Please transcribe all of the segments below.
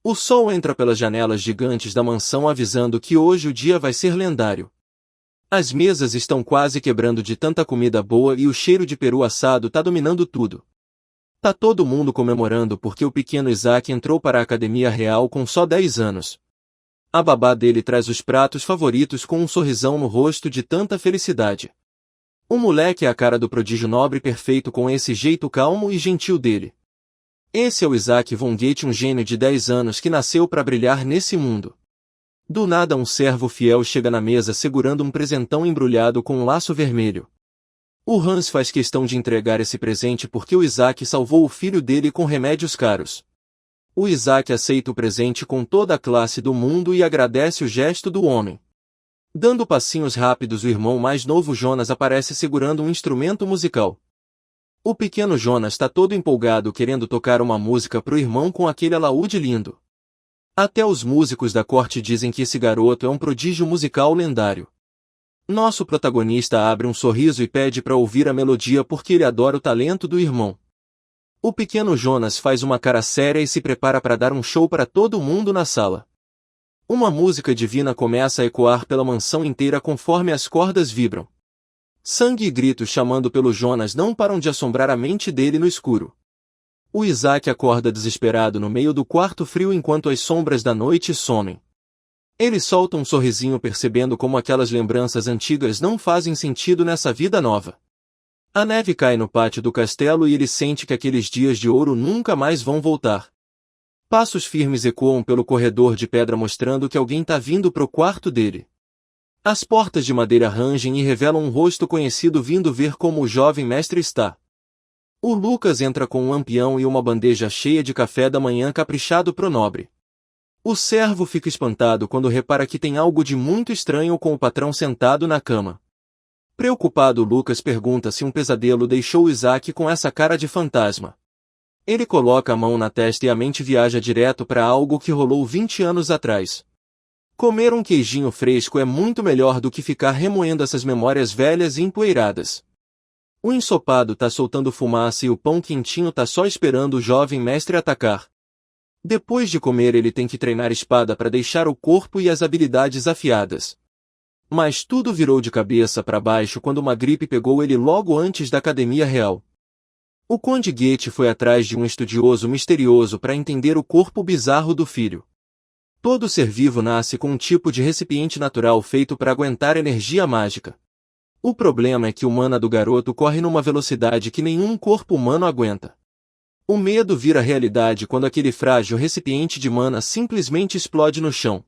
O sol entra pelas janelas gigantes da mansão avisando que hoje o dia vai ser lendário. As mesas estão quase quebrando de tanta comida boa e o cheiro de peru assado tá dominando tudo. Tá todo mundo comemorando porque o pequeno Isaac entrou para a Academia Real com só 10 anos. A babá dele traz os pratos favoritos com um sorrisão no rosto de tanta felicidade. O moleque é a cara do prodígio nobre perfeito com esse jeito calmo e gentil dele. Esse é o Isaac von Goethe, um gênio de 10 anos que nasceu para brilhar nesse mundo. Do nada um servo fiel chega na mesa segurando um presentão embrulhado com um laço vermelho. O Hans faz questão de entregar esse presente porque o Isaac salvou o filho dele com remédios caros. O Isaac aceita o presente com toda a classe do mundo e agradece o gesto do homem. Dando passinhos rápidos, o irmão mais novo Jonas aparece segurando um instrumento musical. O pequeno Jonas está todo empolgado querendo tocar uma música pro irmão com aquele alaúde lindo. Até os músicos da corte dizem que esse garoto é um prodígio musical lendário. Nosso protagonista abre um sorriso e pede para ouvir a melodia porque ele adora o talento do irmão. O pequeno Jonas faz uma cara séria e se prepara para dar um show para todo mundo na sala. Uma música divina começa a ecoar pela mansão inteira conforme as cordas vibram. Sangue e gritos chamando pelo Jonas não param de assombrar a mente dele no escuro. O Isaac acorda desesperado no meio do quarto frio enquanto as sombras da noite somem. Ele solta um sorrisinho percebendo como aquelas lembranças antigas não fazem sentido nessa vida nova. A neve cai no pátio do castelo e ele sente que aqueles dias de ouro nunca mais vão voltar. Passos firmes ecoam pelo corredor de pedra mostrando que alguém tá vindo pro quarto dele. As portas de madeira rangem e revelam um rosto conhecido vindo ver como o jovem mestre está. O Lucas entra com um lampião e uma bandeja cheia de café da manhã caprichado pro nobre. O servo fica espantado quando repara que tem algo de muito estranho com o patrão sentado na cama. Preocupado, Lucas pergunta se um pesadelo deixou Isaac com essa cara de fantasma. Ele coloca a mão na testa e a mente viaja direto para algo que rolou 20 anos atrás. Comer um queijinho fresco é muito melhor do que ficar remoendo essas memórias velhas e empoeiradas. O ensopado tá soltando fumaça e o pão quentinho tá só esperando o jovem mestre atacar. Depois de comer ele tem que treinar espada para deixar o corpo e as habilidades afiadas. Mas tudo virou de cabeça para baixo quando uma gripe pegou ele logo antes da Academia Real. O Conde Goethe foi atrás de um estudioso misterioso para entender o corpo bizarro do filho. Todo ser vivo nasce com um tipo de recipiente natural feito para aguentar energia mágica. O problema é que o mana do garoto corre numa velocidade que nenhum corpo humano aguenta. O medo vira realidade quando aquele frágil recipiente de mana simplesmente explode no chão.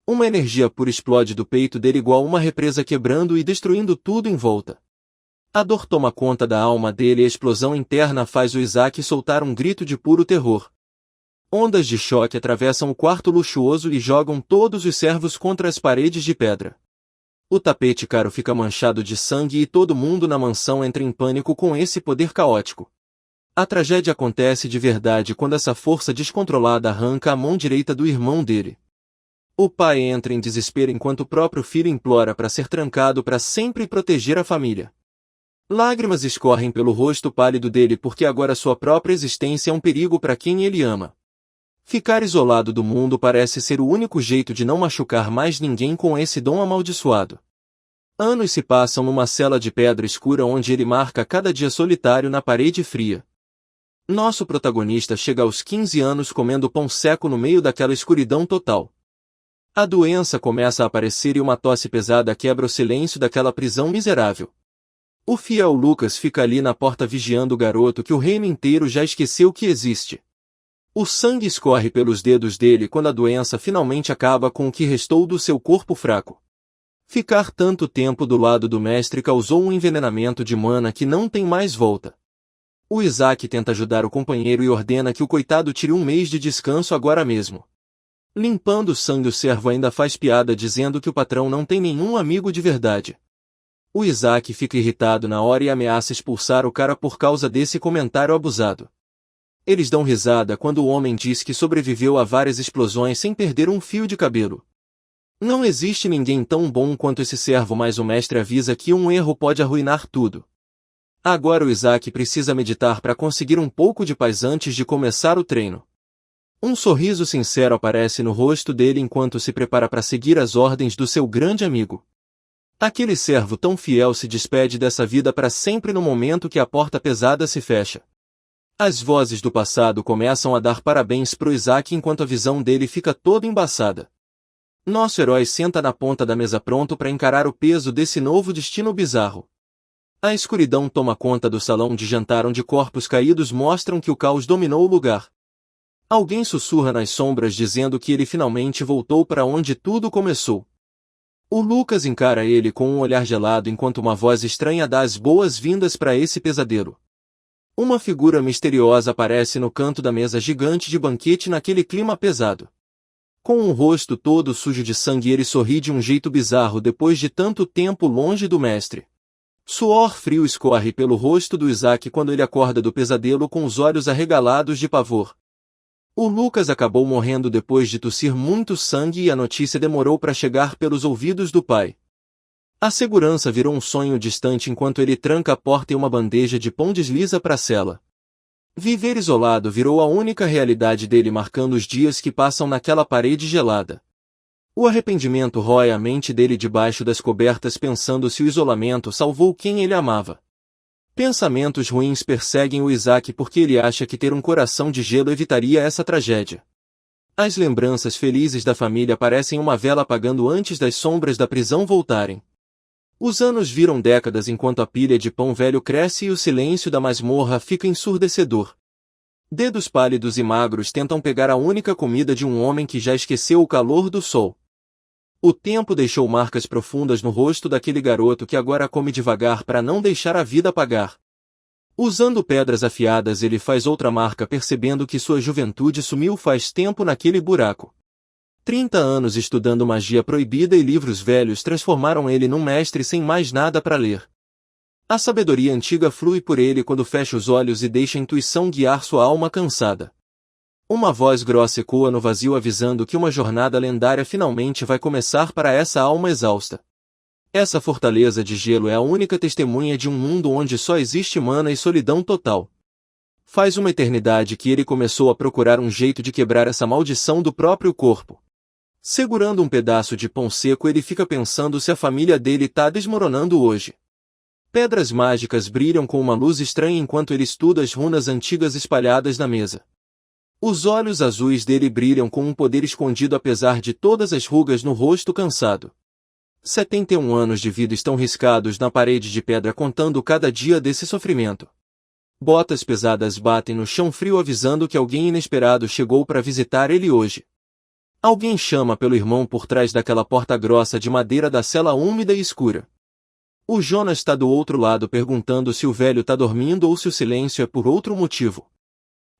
Uma energia pura explode do peito dele igual uma represa quebrando e destruindo tudo em volta. A dor toma conta da alma dele e a explosão interna faz o Isaac soltar um grito de puro terror. Ondas de choque atravessam o quarto luxuoso e jogam todos os servos contra as paredes de pedra. O tapete caro fica manchado de sangue e todo mundo na mansão entra em pânico com esse poder caótico. A tragédia acontece de verdade quando essa força descontrolada arranca a mão direita do irmão dele. O pai entra em desespero enquanto o próprio filho implora para ser trancado para sempre e proteger a família. Lágrimas escorrem pelo rosto pálido dele porque agora sua própria existência é um perigo para quem ele ama. Ficar isolado do mundo parece ser o único jeito de não machucar mais ninguém com esse dom amaldiçoado. Anos se passam numa cela de pedra escura onde ele marca cada dia solitário na parede fria. Nosso protagonista chega aos 15 anos comendo pão seco no meio daquela escuridão total. A doença começa a aparecer e uma tosse pesada quebra o silêncio daquela prisão miserável. O fiel Lucas fica ali na porta vigiando o garoto que o reino inteiro já esqueceu que existe. O sangue escorre pelos dedos dele quando a doença finalmente acaba com o que restou do seu corpo fraco. Ficar tanto tempo do lado do mestre causou um envenenamento de mana que não tem mais volta. O Isaac tenta ajudar o companheiro e ordena que o coitado tire um mês de descanso agora mesmo. Limpando o sangue, o servo ainda faz piada dizendo que o patrão não tem nenhum amigo de verdade. O Isaac fica irritado na hora e ameaça expulsar o cara por causa desse comentário abusado. Eles dão risada quando o homem diz que sobreviveu a várias explosões sem perder um fio de cabelo. Não existe ninguém tão bom quanto esse servo, mas o mestre avisa que um erro pode arruinar tudo. Agora o Isaac precisa meditar para conseguir um pouco de paz antes de começar o treino. Um sorriso sincero aparece no rosto dele enquanto se prepara para seguir as ordens do seu grande amigo. Aquele servo tão fiel se despede dessa vida para sempre no momento que a porta pesada se fecha. As vozes do passado começam a dar parabéns pro Isaac enquanto a visão dele fica toda embaçada. Nosso herói senta na ponta da mesa pronto para encarar o peso desse novo destino bizarro. A escuridão toma conta do salão de jantar onde corpos caídos mostram que o caos dominou o lugar. Alguém sussurra nas sombras dizendo que ele finalmente voltou para onde tudo começou. O Lucas encara ele com um olhar gelado enquanto uma voz estranha dá as boas-vindas para esse pesadelo. Uma figura misteriosa aparece no canto da mesa gigante de banquete naquele clima pesado. Com um rosto todo sujo de sangue ele sorri de um jeito bizarro depois de tanto tempo longe do mestre. Suor frio escorre pelo rosto do Isaac quando ele acorda do pesadelo com os olhos arregalados de pavor. O Lucas acabou morrendo depois de tossir muito sangue e a notícia demorou para chegar pelos ouvidos do pai. A segurança virou um sonho distante enquanto ele tranca a porta e uma bandeja de pão desliza para a cela. Viver isolado virou a única realidade dele, marcando os dias que passam naquela parede gelada. O arrependimento rói a mente dele debaixo das cobertas pensando se o isolamento salvou quem ele amava. Pensamentos ruins perseguem o Isaac porque ele acha que ter um coração de gelo evitaria essa tragédia. As lembranças felizes da família parecem uma vela apagando antes das sombras da prisão voltarem. Os anos viram décadas enquanto a pilha de pão velho cresce e o silêncio da masmorra fica ensurdecedor. Dedos pálidos e magros tentam pegar a única comida de um homem que já esqueceu o calor do sol. O tempo deixou marcas profundas no rosto daquele garoto que agora come devagar para não deixar a vida apagar. Usando pedras afiadas ele faz outra marca percebendo que sua juventude sumiu faz tempo naquele buraco. 30 anos estudando magia proibida e livros velhos transformaram ele num mestre sem mais nada para ler. A sabedoria antiga flui por ele quando fecha os olhos e deixa a intuição guiar sua alma cansada. Uma voz grossa ecoa no vazio avisando que uma jornada lendária finalmente vai começar para essa alma exausta. Essa fortaleza de gelo é a única testemunha de um mundo onde só existe mana e solidão total. Faz uma eternidade que ele começou a procurar um jeito de quebrar essa maldição do próprio corpo. Segurando um pedaço de pão seco ele fica pensando se a família dele tá desmoronando hoje. Pedras mágicas brilham com uma luz estranha enquanto ele estuda as runas antigas espalhadas na mesa. Os olhos azuis dele brilham com um poder escondido apesar de todas as rugas no rosto cansado. 71 anos de vida estão riscados na parede de pedra contando cada dia desse sofrimento. Botas pesadas batem no chão frio avisando que alguém inesperado chegou para visitar ele hoje. Alguém chama pelo irmão por trás daquela porta grossa de madeira da cela úmida e escura. O Jonas está do outro lado perguntando se o velho está dormindo ou se o silêncio é por outro motivo.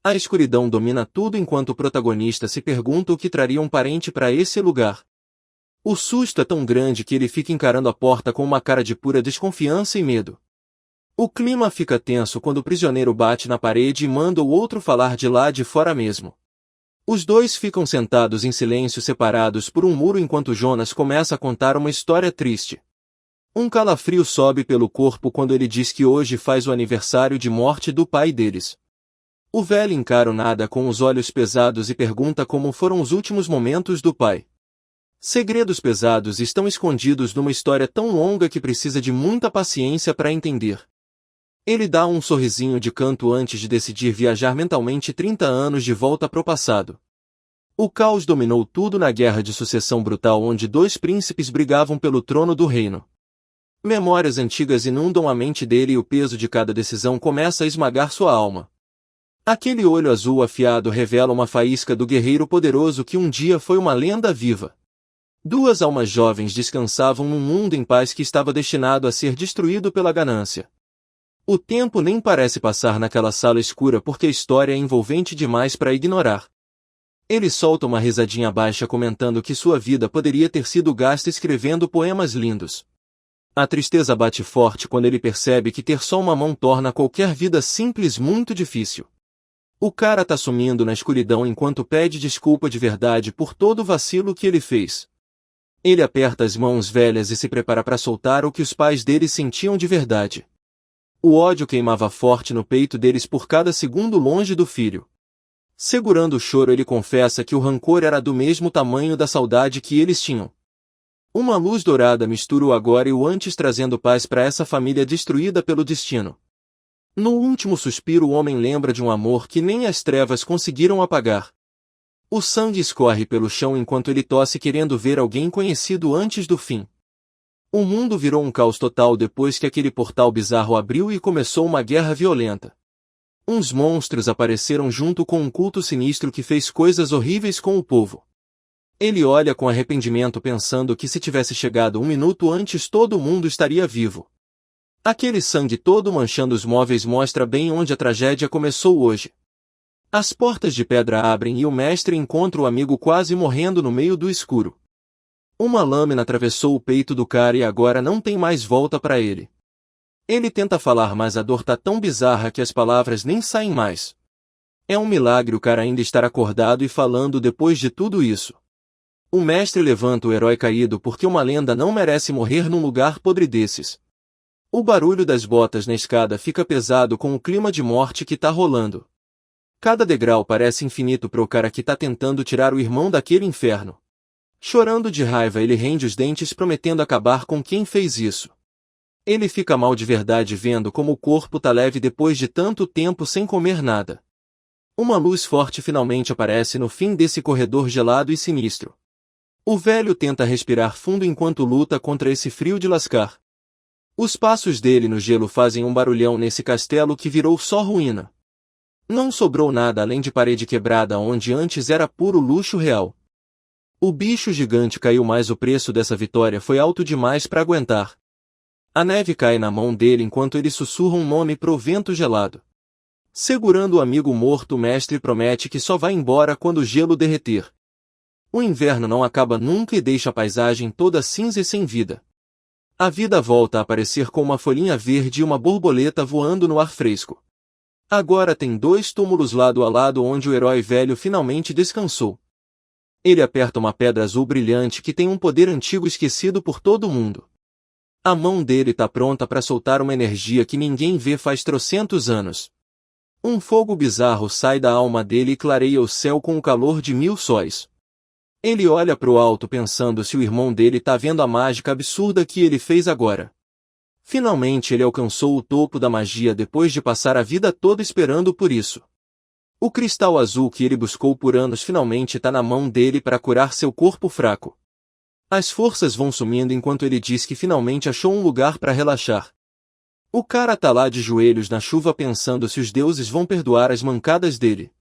A escuridão domina tudo enquanto o protagonista se pergunta o que traria um parente para esse lugar. O susto é tão grande que ele fica encarando a porta com uma cara de pura desconfiança e medo. O clima fica tenso quando o prisioneiro bate na parede e manda o outro falar de lá de fora mesmo. Os dois ficam sentados em silêncio separados por um muro enquanto Jonas começa a contar uma história triste. Um calafrio sobe pelo corpo quando ele diz que hoje faz o aniversário de morte do pai deles. O velho encara o nada com os olhos pesados e pergunta como foram os últimos momentos do pai. Segredos pesados estão escondidos numa história tão longa que precisa de muita paciência para entender. Ele dá um sorrisinho de canto antes de decidir viajar mentalmente 30 anos de volta pro passado. O caos dominou tudo na guerra de sucessão brutal onde dois príncipes brigavam pelo trono do reino. Memórias antigas inundam a mente dele e o peso de cada decisão começa a esmagar sua alma. Aquele olho azul afiado revela uma faísca do guerreiro poderoso que um dia foi uma lenda viva. Duas almas jovens descansavam num mundo em paz que estava destinado a ser destruído pela ganância. O tempo nem parece passar naquela sala escura porque a história é envolvente demais para ignorar. Ele solta uma risadinha baixa comentando que sua vida poderia ter sido gasta escrevendo poemas lindos. A tristeza bate forte quando ele percebe que ter só uma mão torna qualquer vida simples muito difícil. O cara tá sumindo na escuridão enquanto pede desculpa de verdade por todo o vacilo que ele fez. Ele aperta as mãos velhas e se prepara para soltar o que os pais dele sentiam de verdade. O ódio queimava forte no peito deles por cada segundo longe do filho. Segurando o choro, ele confessa que o rancor era do mesmo tamanho da saudade que eles tinham. Uma luz dourada mistura o agora e o antes, trazendo paz para essa família destruída pelo destino. No último suspiro, o homem lembra de um amor que nem as trevas conseguiram apagar. O sangue escorre pelo chão enquanto ele tosse, querendo ver alguém conhecido antes do fim. O mundo virou um caos total depois que aquele portal bizarro abriu e começou uma guerra violenta. Uns monstros apareceram junto com um culto sinistro que fez coisas horríveis com o povo. Ele olha com arrependimento, pensando que se tivesse chegado um minuto antes todo mundo estaria vivo. Aquele sangue todo manchando os móveis mostra bem onde a tragédia começou hoje. As portas de pedra abrem e o mestre encontra o amigo quase morrendo no meio do escuro. Uma lâmina atravessou o peito do cara e agora não tem mais volta para ele. Ele tenta falar, mas a dor tá tão bizarra que as palavras nem saem mais. É um milagre o cara ainda estar acordado e falando depois de tudo isso. O mestre levanta o herói caído porque uma lenda não merece morrer num lugar podre desses. O barulho das botas na escada fica pesado com o clima de morte que tá rolando. Cada degrau parece infinito pro cara que tá tentando tirar o irmão daquele inferno. Chorando de raiva, ele rende os dentes, prometendo acabar com quem fez isso. Ele fica mal de verdade vendo como o corpo tá leve depois de tanto tempo sem comer nada. Uma luz forte finalmente aparece no fim desse corredor gelado e sinistro. O velho tenta respirar fundo enquanto luta contra esse frio de lascar. Os passos dele no gelo fazem um barulhão nesse castelo que virou só ruína. Não sobrou nada além de parede quebrada onde antes era puro luxo real. O bicho gigante caiu, mas o preço dessa vitória foi alto demais para aguentar. A neve cai na mão dele enquanto ele sussurra um nome pro vento gelado. Segurando o amigo morto, o mestre promete que só vai embora quando o gelo derreter. O inverno não acaba nunca e deixa a paisagem toda cinza e sem vida. A vida volta a aparecer com uma folhinha verde e uma borboleta voando no ar fresco. Agora tem 2 túmulos lado a lado onde o herói velho finalmente descansou. Ele aperta uma pedra azul brilhante que tem um poder antigo esquecido por todo mundo. A mão dele tá pronta para soltar uma energia que ninguém vê faz trocentos anos. Um fogo bizarro sai da alma dele e clareia o céu com o calor de 1000 sóis. Ele olha pro alto pensando se o irmão dele tá vendo a mágica absurda que ele fez agora. Finalmente ele alcançou o topo da magia depois de passar a vida toda esperando por isso. O cristal azul que ele buscou por anos finalmente tá na mão dele para curar seu corpo fraco. As forças vão sumindo enquanto ele diz que finalmente achou um lugar para relaxar. O cara tá lá de joelhos na chuva pensando se os deuses vão perdoar as mancadas dele.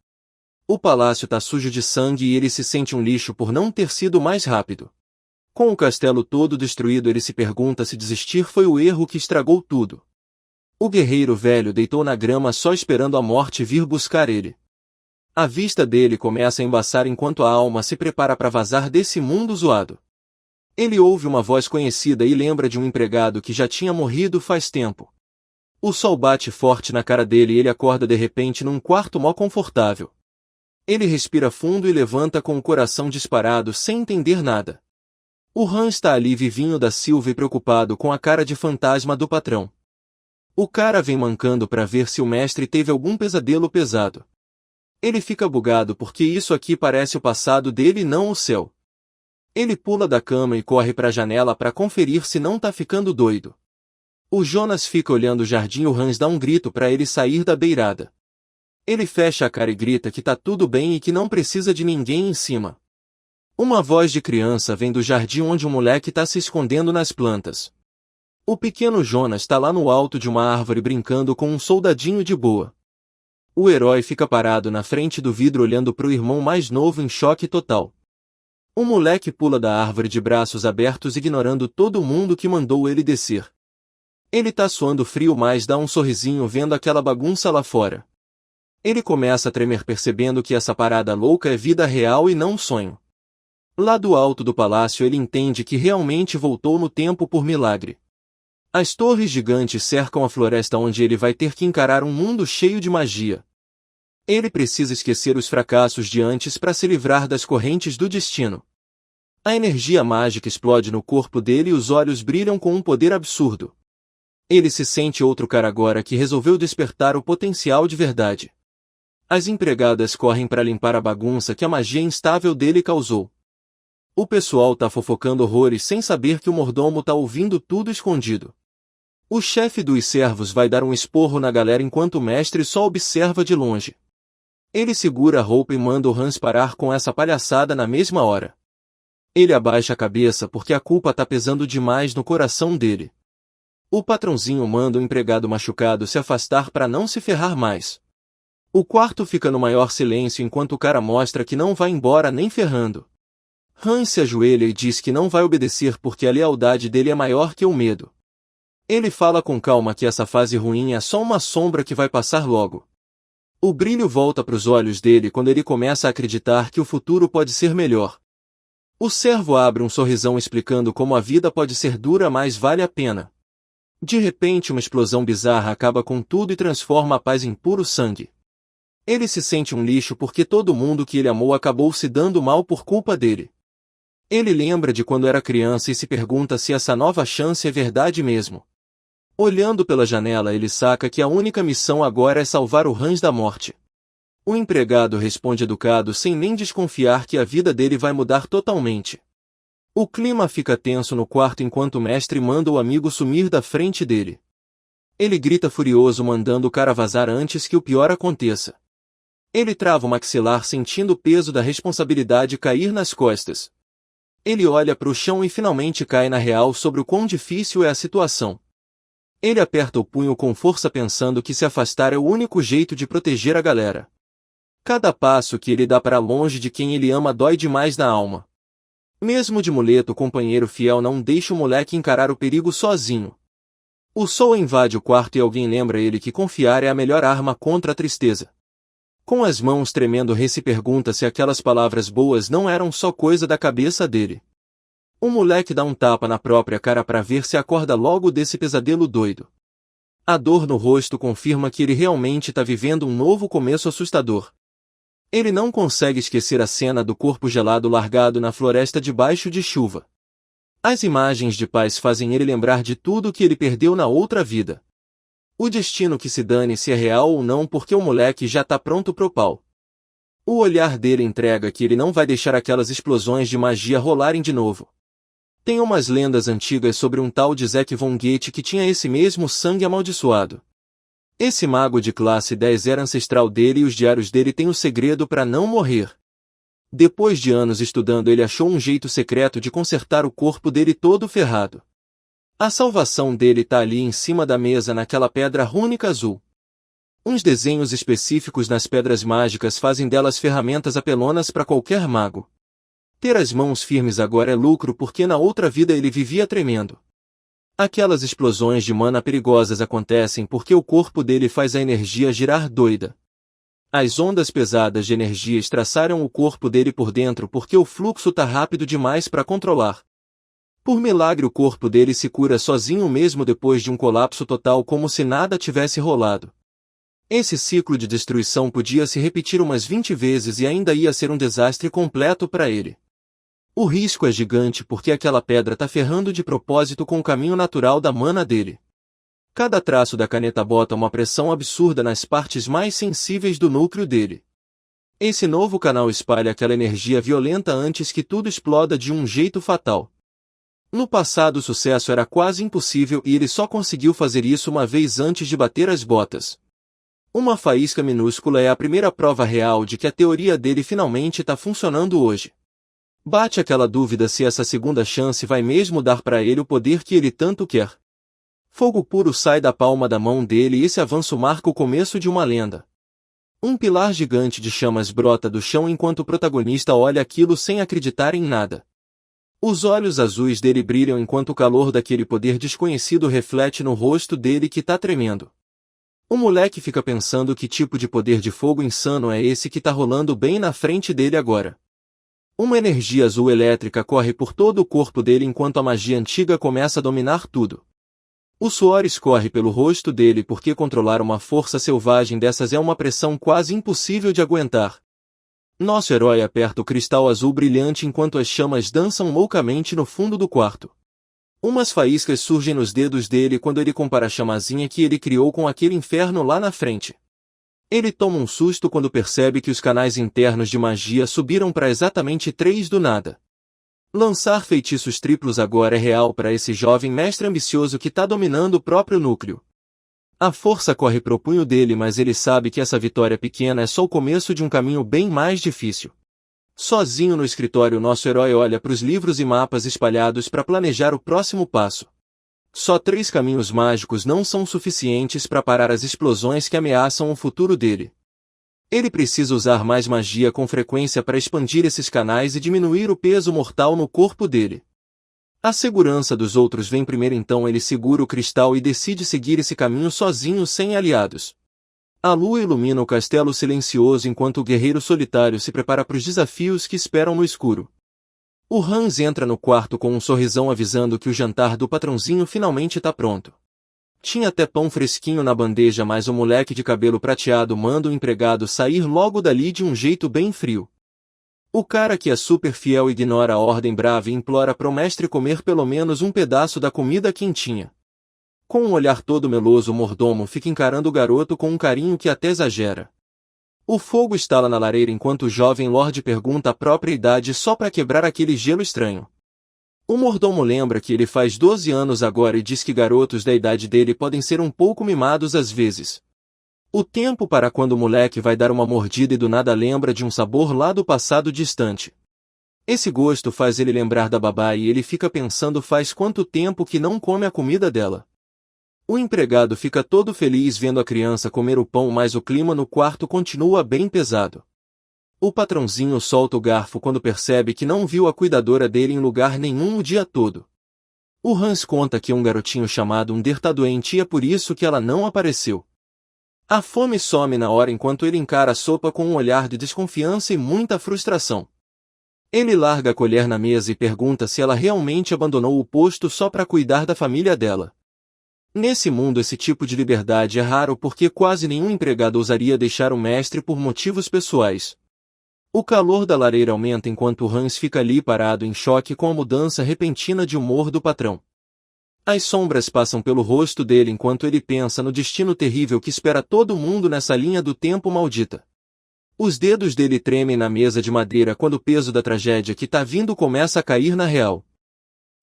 O palácio tá sujo de sangue e ele se sente um lixo por não ter sido mais rápido. Com o castelo todo destruído, ele se pergunta se desistir foi o erro que estragou tudo. O guerreiro velho deitou na grama só esperando a morte vir buscar ele. A vista dele começa a embaçar enquanto a alma se prepara para vazar desse mundo zoado. Ele ouve uma voz conhecida e lembra de um empregado que já tinha morrido faz tempo. O sol bate forte na cara dele e ele acorda de repente num quarto mó confortável. Ele respira fundo e levanta com o coração disparado sem entender nada. O Han está ali, vivinho da Silva e preocupado com a cara de fantasma do patrão. O cara vem mancando para ver se o mestre teve algum pesadelo pesado. Ele fica bugado porque isso aqui parece o passado dele e não o céu. Ele pula da cama e corre para a janela para conferir se não tá ficando doido. O Jonas fica olhando o jardim e o Hans dá um grito para ele sair da beirada. Ele fecha a cara e grita que tá tudo bem e que não precisa de ninguém em cima. Uma voz de criança vem do jardim onde um moleque tá se escondendo nas plantas. O pequeno Jonas está lá no alto de uma árvore brincando com um soldadinho de boa. O herói fica parado na frente do vidro olhando pro irmão mais novo em choque total. O moleque pula da árvore de braços abertos ignorando todo mundo que mandou ele descer. Ele tá suando frio, mas dá um sorrisinho vendo aquela bagunça lá fora. Ele começa a tremer percebendo que essa parada louca é vida real e não um sonho. Lá do alto do palácio ele entende que realmente voltou no tempo por milagre. As torres gigantes cercam a floresta onde ele vai ter que encarar um mundo cheio de magia. Ele precisa esquecer os fracassos de antes para se livrar das correntes do destino. A energia mágica explode no corpo dele e os olhos brilham com um poder absurdo. Ele se sente outro cara agora que resolveu despertar o potencial de verdade. As empregadas correm para limpar a bagunça que a magia instável dele causou. O pessoal tá fofocando horrores sem saber que o mordomo tá ouvindo tudo escondido. O chefe dos servos vai dar um esporro na galera enquanto o mestre só observa de longe. Ele segura a roupa e manda o Hans parar com essa palhaçada na mesma hora. Ele abaixa a cabeça porque a culpa tá pesando demais no coração dele. O patrãozinho manda o empregado machucado se afastar para não se ferrar mais. O quarto fica no maior silêncio enquanto o cara mostra que não vai embora nem ferrando. Hans se ajoelha e diz que não vai obedecer porque a lealdade dele é maior que o medo. Ele fala com calma que essa fase ruim é só uma sombra que vai passar logo. O brilho volta para os olhos dele quando ele começa a acreditar que o futuro pode ser melhor. O servo abre um sorrisão explicando como a vida pode ser dura, mas vale a pena. De repente uma explosão bizarra acaba com tudo e transforma a paz em puro sangue. Ele se sente um lixo porque todo mundo que ele amou acabou se dando mal por culpa dele. Ele lembra de quando era criança e se pergunta se essa nova chance é verdade mesmo. Olhando pela janela ele saca que a única missão agora é salvar o Hans da morte. O empregado responde educado sem nem desconfiar que a vida dele vai mudar totalmente. O clima fica tenso no quarto enquanto o mestre manda o amigo sumir da frente dele. Ele grita furioso mandando o cara vazar antes que o pior aconteça. Ele trava o maxilar sentindo o peso da responsabilidade cair nas costas. Ele olha para o chão e finalmente cai na real sobre o quão difícil é a situação. Ele aperta o punho com força pensando que se afastar é o único jeito de proteger a galera. Cada passo que ele dá para longe de quem ele ama dói demais na alma. Mesmo de muleta o companheiro fiel não deixa o moleque encarar o perigo sozinho. O sol invade o quarto e alguém lembra ele que confiar é a melhor arma contra a tristeza. Com as mãos tremendo Rê se pergunta se aquelas palavras boas não eram só coisa da cabeça dele. O moleque dá um tapa na própria cara para ver se acorda logo desse pesadelo doido. A dor no rosto confirma que ele realmente está vivendo um novo começo assustador. Ele não consegue esquecer a cena do corpo gelado largado na floresta debaixo de chuva. As imagens de paz fazem ele lembrar de tudo que ele perdeu na outra vida. O destino que se dane se é real ou não porque o moleque já tá pronto pro pau. O olhar dele entrega que ele não vai deixar aquelas explosões de magia rolarem de novo. Tem umas lendas antigas sobre um tal de Zack von Goethe que tinha esse mesmo sangue amaldiçoado. Esse mago de classe 10 era ancestral dele e os diários dele têm o segredo para não morrer. Depois de anos estudando ele achou um jeito secreto de consertar o corpo dele todo ferrado. A salvação dele tá ali em cima da mesa naquela pedra rúnica azul. Uns desenhos específicos nas pedras mágicas fazem delas ferramentas apelonas para qualquer mago. Ter as mãos firmes agora é lucro porque na outra vida ele vivia tremendo. Aquelas explosões de mana perigosas acontecem porque o corpo dele faz a energia girar doida. As ondas pesadas de energia estraçaram o corpo dele por dentro porque o fluxo tá rápido demais para controlar. Por milagre o corpo dele se cura sozinho mesmo depois de um colapso total como se nada tivesse rolado. Esse ciclo de destruição podia se repetir umas 20 vezes e ainda ia ser um desastre completo para ele. O risco é gigante porque aquela pedra tá ferrando de propósito com o caminho natural da mana dele. Cada traço da caneta bota uma pressão absurda nas partes mais sensíveis do núcleo dele. Esse novo canal espalha aquela energia violenta antes que tudo exploda de um jeito fatal. No passado o sucesso era quase impossível e ele só conseguiu fazer isso uma vez antes de bater as botas. Uma faísca minúscula é a primeira prova real de que a teoria dele finalmente está funcionando hoje. Bate aquela dúvida se essa segunda chance vai mesmo dar para ele o poder que ele tanto quer. Fogo puro sai da palma da mão dele e esse avanço marca o começo de uma lenda. Um pilar gigante de chamas brota do chão enquanto o protagonista olha aquilo sem acreditar em nada. Os olhos azuis dele brilham enquanto o calor daquele poder desconhecido reflete no rosto dele que tá tremendo. O moleque fica pensando que tipo de poder de fogo insano é esse que tá rolando bem na frente dele agora. Uma energia azul elétrica corre por todo o corpo dele enquanto a magia antiga começa a dominar tudo. O suor escorre pelo rosto dele porque controlar uma força selvagem dessas é uma pressão quase impossível de aguentar. Nosso herói aperta o cristal azul brilhante enquanto as chamas dançam loucamente no fundo do quarto. Umas faíscas surgem nos dedos dele quando ele compara a chamazinha que ele criou com aquele inferno lá na frente. Ele toma um susto quando percebe que os canais internos de magia subiram para exatamente 3 do nada. Lançar feitiços triplos agora é real para esse jovem mestre ambicioso que tá dominando o próprio núcleo. A força corre pro punho dele, mas ele sabe que essa vitória pequena é só o começo de um caminho bem mais difícil. Sozinho no escritório, nosso herói olha para os livros e mapas espalhados para planejar o próximo passo. Só 3 caminhos mágicos não são suficientes para parar as explosões que ameaçam o futuro dele. Ele precisa usar mais magia com frequência para expandir esses canais e diminuir o peso mortal no corpo dele. A segurança dos outros vem primeiro, então ele segura o cristal e decide seguir esse caminho sozinho, sem aliados. A lua ilumina o castelo silencioso enquanto o guerreiro solitário se prepara para os desafios que esperam no escuro. O Hans entra no quarto com um sorrisão avisando que o jantar do patrãozinho finalmente está pronto. Tinha até pão fresquinho na bandeja, mas o moleque de cabelo prateado manda o empregado sair logo dali de um jeito bem frio. O cara que é super fiel ignora a ordem brava e implora pro mestre comer pelo menos um pedaço da comida quentinha. Com um olhar todo meloso, o mordomo fica encarando o garoto com um carinho que até exagera. O fogo estala na lareira enquanto o jovem lorde pergunta a própria idade só para quebrar aquele gelo estranho. O mordomo lembra que ele faz 12 anos agora e diz que garotos da idade dele podem ser um pouco mimados às vezes. O tempo para quando o moleque vai dar uma mordida e do nada lembra de um sabor lá do passado distante. Esse gosto faz ele lembrar da babá e ele fica pensando faz quanto tempo que não come a comida dela. O empregado fica todo feliz vendo a criança comer o pão, mas o clima no quarto continua bem pesado. O patrãozinho solta o garfo quando percebe que não viu a cuidadora dele em lugar nenhum o dia todo. O Hans conta que um garotinho chamado Under tá doente e é por isso que ela não apareceu. A fome some na hora enquanto ele encara a sopa com um olhar de desconfiança e muita frustração. Ele larga a colher na mesa e pergunta se ela realmente abandonou o posto só para cuidar da família dela. Nesse mundo esse tipo de liberdade é raro porque quase nenhum empregado ousaria deixar o mestre por motivos pessoais. O calor da lareira aumenta enquanto Hans fica ali parado em choque com a mudança repentina de humor do patrão. As sombras passam pelo rosto dele enquanto ele pensa no destino terrível que espera todo mundo nessa linha do tempo maldita. Os dedos dele tremem na mesa de madeira quando o peso da tragédia que tá vindo começa a cair na real.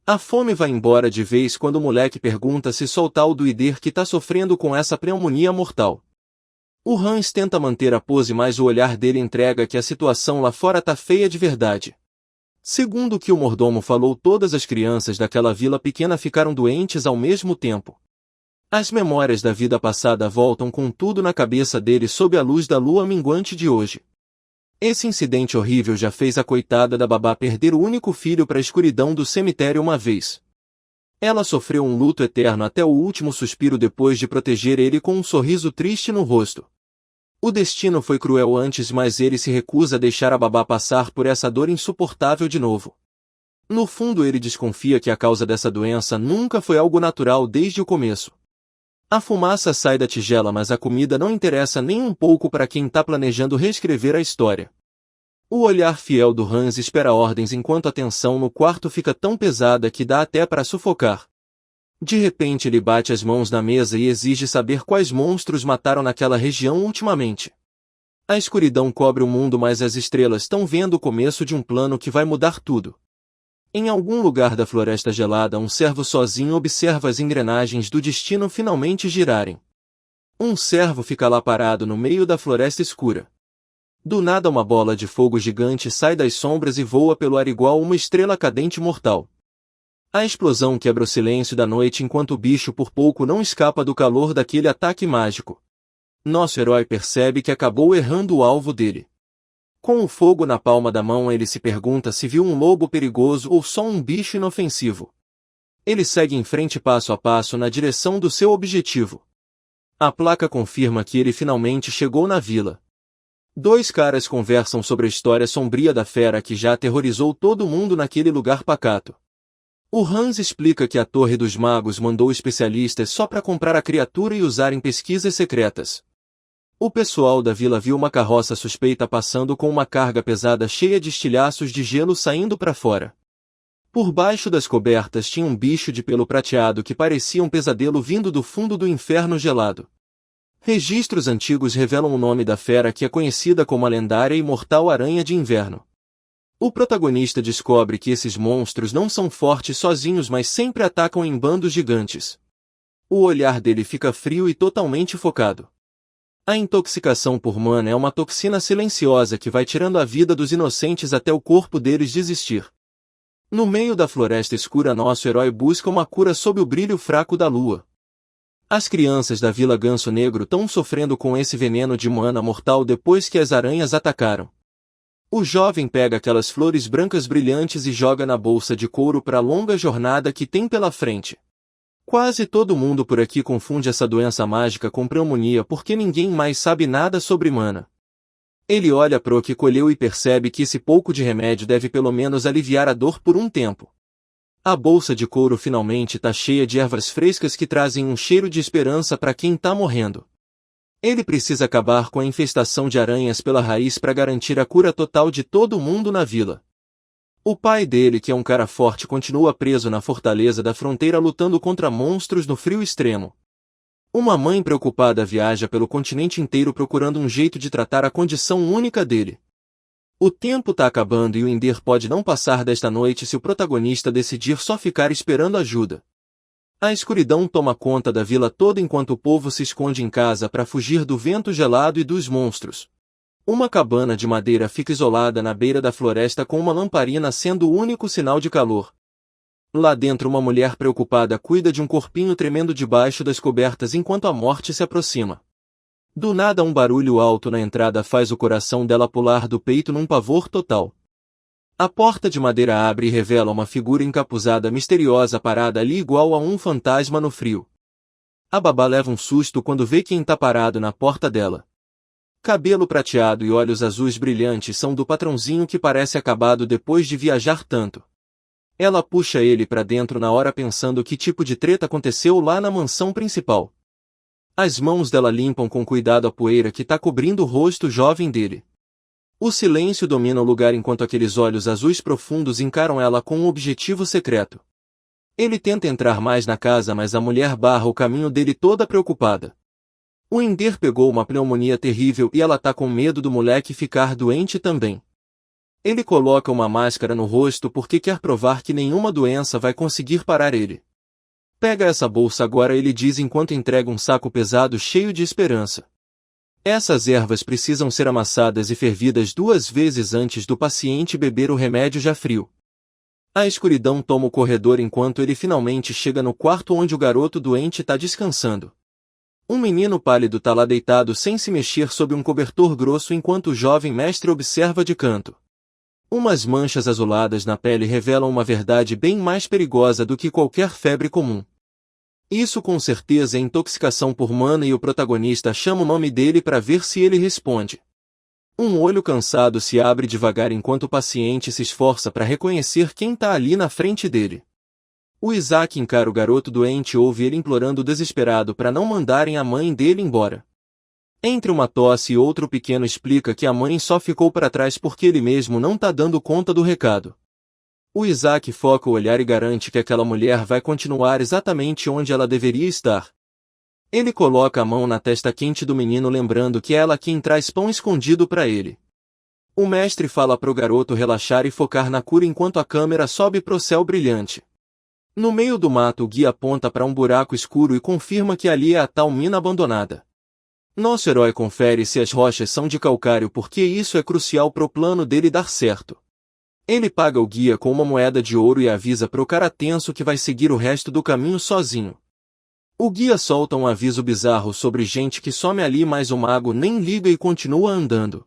A fome vai embora de vez quando o moleque pergunta se só o tal do Ider que tá sofrendo com essa pneumonia mortal. O Hans tenta manter a pose, mas o olhar dele entrega que a situação lá fora tá feia de verdade. Segundo o que o mordomo falou, todas as crianças daquela vila pequena ficaram doentes ao mesmo tempo. As memórias da vida passada voltam com tudo na cabeça dele sob a luz da lua minguante de hoje. Esse incidente horrível já fez a coitada da babá perder o único filho para a escuridão do cemitério uma vez. Ela sofreu um luto eterno até o último suspiro depois de proteger ele com um sorriso triste no rosto. O destino foi cruel antes, mas ele se recusa a deixar a babá passar por essa dor insuportável de novo. No fundo ele desconfia que a causa dessa doença nunca foi algo natural desde o começo. A fumaça sai da tigela, mas a comida não interessa nem um pouco para quem está planejando reescrever a história. O olhar fiel do Hans espera ordens enquanto a tensão no quarto fica tão pesada que dá até para sufocar. De repente ele bate as mãos na mesa e exige saber quais monstros mataram naquela região ultimamente. A escuridão cobre o mundo, mas as estrelas estão vendo o começo de um plano que vai mudar tudo. Em algum lugar da floresta gelada, um servo sozinho observa as engrenagens do destino finalmente girarem. Um servo fica lá parado no meio da floresta escura. Do nada uma bola de fogo gigante sai das sombras e voa pelo ar igual uma estrela cadente mortal. A explosão quebra o silêncio da noite enquanto o bicho por pouco não escapa do calor daquele ataque mágico. Nosso herói percebe que acabou errando o alvo dele. Com o fogo na palma da mão, ele se pergunta se viu um lobo perigoso ou só um bicho inofensivo. Ele segue em frente passo a passo na direção do seu objetivo. A placa confirma que ele finalmente chegou na vila. Dois caras conversam sobre a história sombria da fera que já aterrorizou todo mundo naquele lugar pacato. O Hans explica que a Torre dos Magos mandou especialistas só para comprar a criatura e usar em pesquisas secretas. O pessoal da vila viu uma carroça suspeita passando com uma carga pesada cheia de estilhaços de gelo saindo para fora. Por baixo das cobertas tinha um bicho de pelo prateado que parecia um pesadelo vindo do fundo do inferno gelado. Registros antigos revelam o nome da fera que é conhecida como a lendária e mortal aranha de inverno. O protagonista descobre que esses monstros não são fortes sozinhos, mas sempre atacam em bandos gigantes. O olhar dele fica frio e totalmente focado. A intoxicação por mana é uma toxina silenciosa que vai tirando a vida dos inocentes até o corpo deles desistir. No meio da floresta escura, nosso herói busca uma cura sob o brilho fraco da lua. As crianças da Vila Ganso Negro estão sofrendo com esse veneno de mana mortal depois que as aranhas atacaram. O jovem pega aquelas flores brancas brilhantes e joga na bolsa de couro para a longa jornada que tem pela frente. Quase todo mundo por aqui confunde essa doença mágica com pneumonia porque ninguém mais sabe nada sobre mana. Ele olha para o que colheu e percebe que esse pouco de remédio deve pelo menos aliviar a dor por um tempo. A bolsa de couro finalmente está cheia de ervas frescas que trazem um cheiro de esperança para quem está morrendo. Ele precisa acabar com a infestação de aranhas pela raiz para garantir a cura total de todo mundo na vila. O pai dele, que é um cara forte, continua preso na fortaleza da fronteira lutando contra monstros no frio extremo. Uma mãe preocupada viaja pelo continente inteiro procurando um jeito de tratar a condição única dele. O tempo está acabando e o Ender pode não passar desta noite se o protagonista decidir só ficar esperando ajuda. A escuridão toma conta da vila toda enquanto o povo se esconde em casa para fugir do vento gelado e dos monstros. Uma cabana de madeira fica isolada na beira da floresta com uma lamparina sendo o único sinal de calor. Lá dentro uma mulher preocupada cuida de um corpinho tremendo debaixo das cobertas enquanto a morte se aproxima. Do nada um barulho alto na entrada faz o coração dela pular do peito num pavor total. A porta de madeira abre e revela uma figura encapuzada misteriosa parada ali igual a um fantasma no frio. A babá leva um susto quando vê quem tá parado na porta dela. Cabelo prateado e olhos azuis brilhantes são do patrãozinho que parece acabado depois de viajar tanto. Ela puxa ele pra dentro na hora pensando que tipo de treta aconteceu lá na mansão principal. As mãos dela limpam com cuidado a poeira que tá cobrindo o rosto jovem dele. O silêncio domina o lugar enquanto aqueles olhos azuis profundos encaram ela com um objetivo secreto. Ele tenta entrar mais na casa, mas a mulher barra o caminho dele toda preocupada. O Ender pegou uma pneumonia terrível e ela tá com medo do moleque ficar doente também. Ele coloca uma máscara no rosto porque quer provar que nenhuma doença vai conseguir parar ele. Pega essa bolsa agora, ele diz enquanto entrega um saco pesado cheio de esperança. Essas ervas precisam ser amassadas e fervidas 2 vezes antes do paciente beber o remédio já frio. A escuridão toma o corredor enquanto ele finalmente chega no quarto onde o garoto doente está descansando. Um menino pálido está lá deitado sem se mexer sob um cobertor grosso enquanto o jovem mestre observa de canto. Umas manchas azuladas na pele revelam uma verdade bem mais perigosa do que qualquer febre comum. Isso com certeza é intoxicação por mana e o protagonista chama o nome dele para ver se ele responde. Um olho cansado se abre devagar enquanto o paciente se esforça para reconhecer quem está ali na frente dele. O Isaac encara o garoto doente e ouve ele implorando desesperado para não mandarem a mãe dele embora. Entre uma tosse e outra o pequeno explica que a mãe só ficou para trás porque ele mesmo não está dando conta do recado. O Isaac foca o olhar e garante que aquela mulher vai continuar exatamente onde ela deveria estar. Ele coloca a mão na testa quente do menino lembrando que é ela quem traz pão escondido para ele. O mestre fala para o garoto relaxar e focar na cura enquanto a câmera sobe pro céu brilhante. No meio do mato o guia aponta para um buraco escuro e confirma que ali é a tal mina abandonada. Nosso herói confere se as rochas são de calcário porque isso é crucial pro plano dele dar certo. Ele paga o guia com uma moeda de ouro e avisa pro cara tenso que vai seguir o resto do caminho sozinho. O guia solta um aviso bizarro sobre gente que some ali, mas o mago nem liga e continua andando.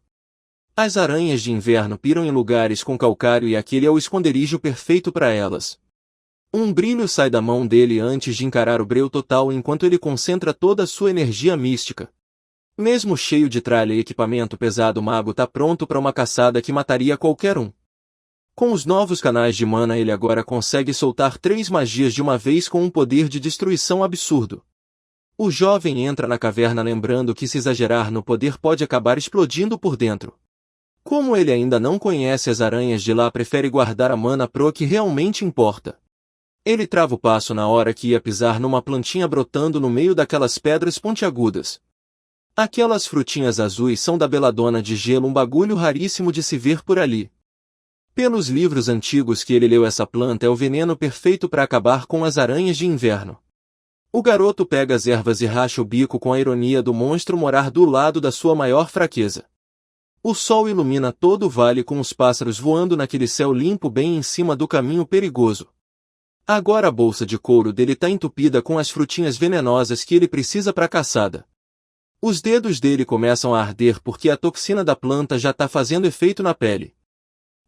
As aranhas de inverno piram em lugares com calcário e aquele é o esconderijo perfeito para elas. Um brilho sai da mão dele antes de encarar o breu total enquanto ele concentra toda a sua energia mística. Mesmo cheio de tralha e equipamento pesado, o mago tá pronto para uma caçada que mataria qualquer um. Com os novos canais de mana ele agora consegue soltar 3 magias de uma vez com um poder de destruição absurdo. O jovem entra na caverna lembrando que se exagerar no poder pode acabar explodindo por dentro. Como ele ainda não conhece as aranhas de lá, prefere guardar a mana pro que realmente importa. Ele trava o passo na hora que ia pisar numa plantinha brotando no meio daquelas pedras pontiagudas. Aquelas frutinhas azuis são da beladona de gelo, um bagulho raríssimo de se ver por ali. Pelos livros antigos que ele leu, essa planta é o veneno perfeito para acabar com as aranhas de inverno. O garoto pega as ervas e racha o bico com a ironia do monstro morar do lado da sua maior fraqueza. O sol ilumina todo o vale com os pássaros voando naquele céu limpo bem em cima do caminho perigoso. Agora a bolsa de couro dele está entupida com as frutinhas venenosas que ele precisa para a caçada. Os dedos dele começam a arder porque a toxina da planta já está fazendo efeito na pele.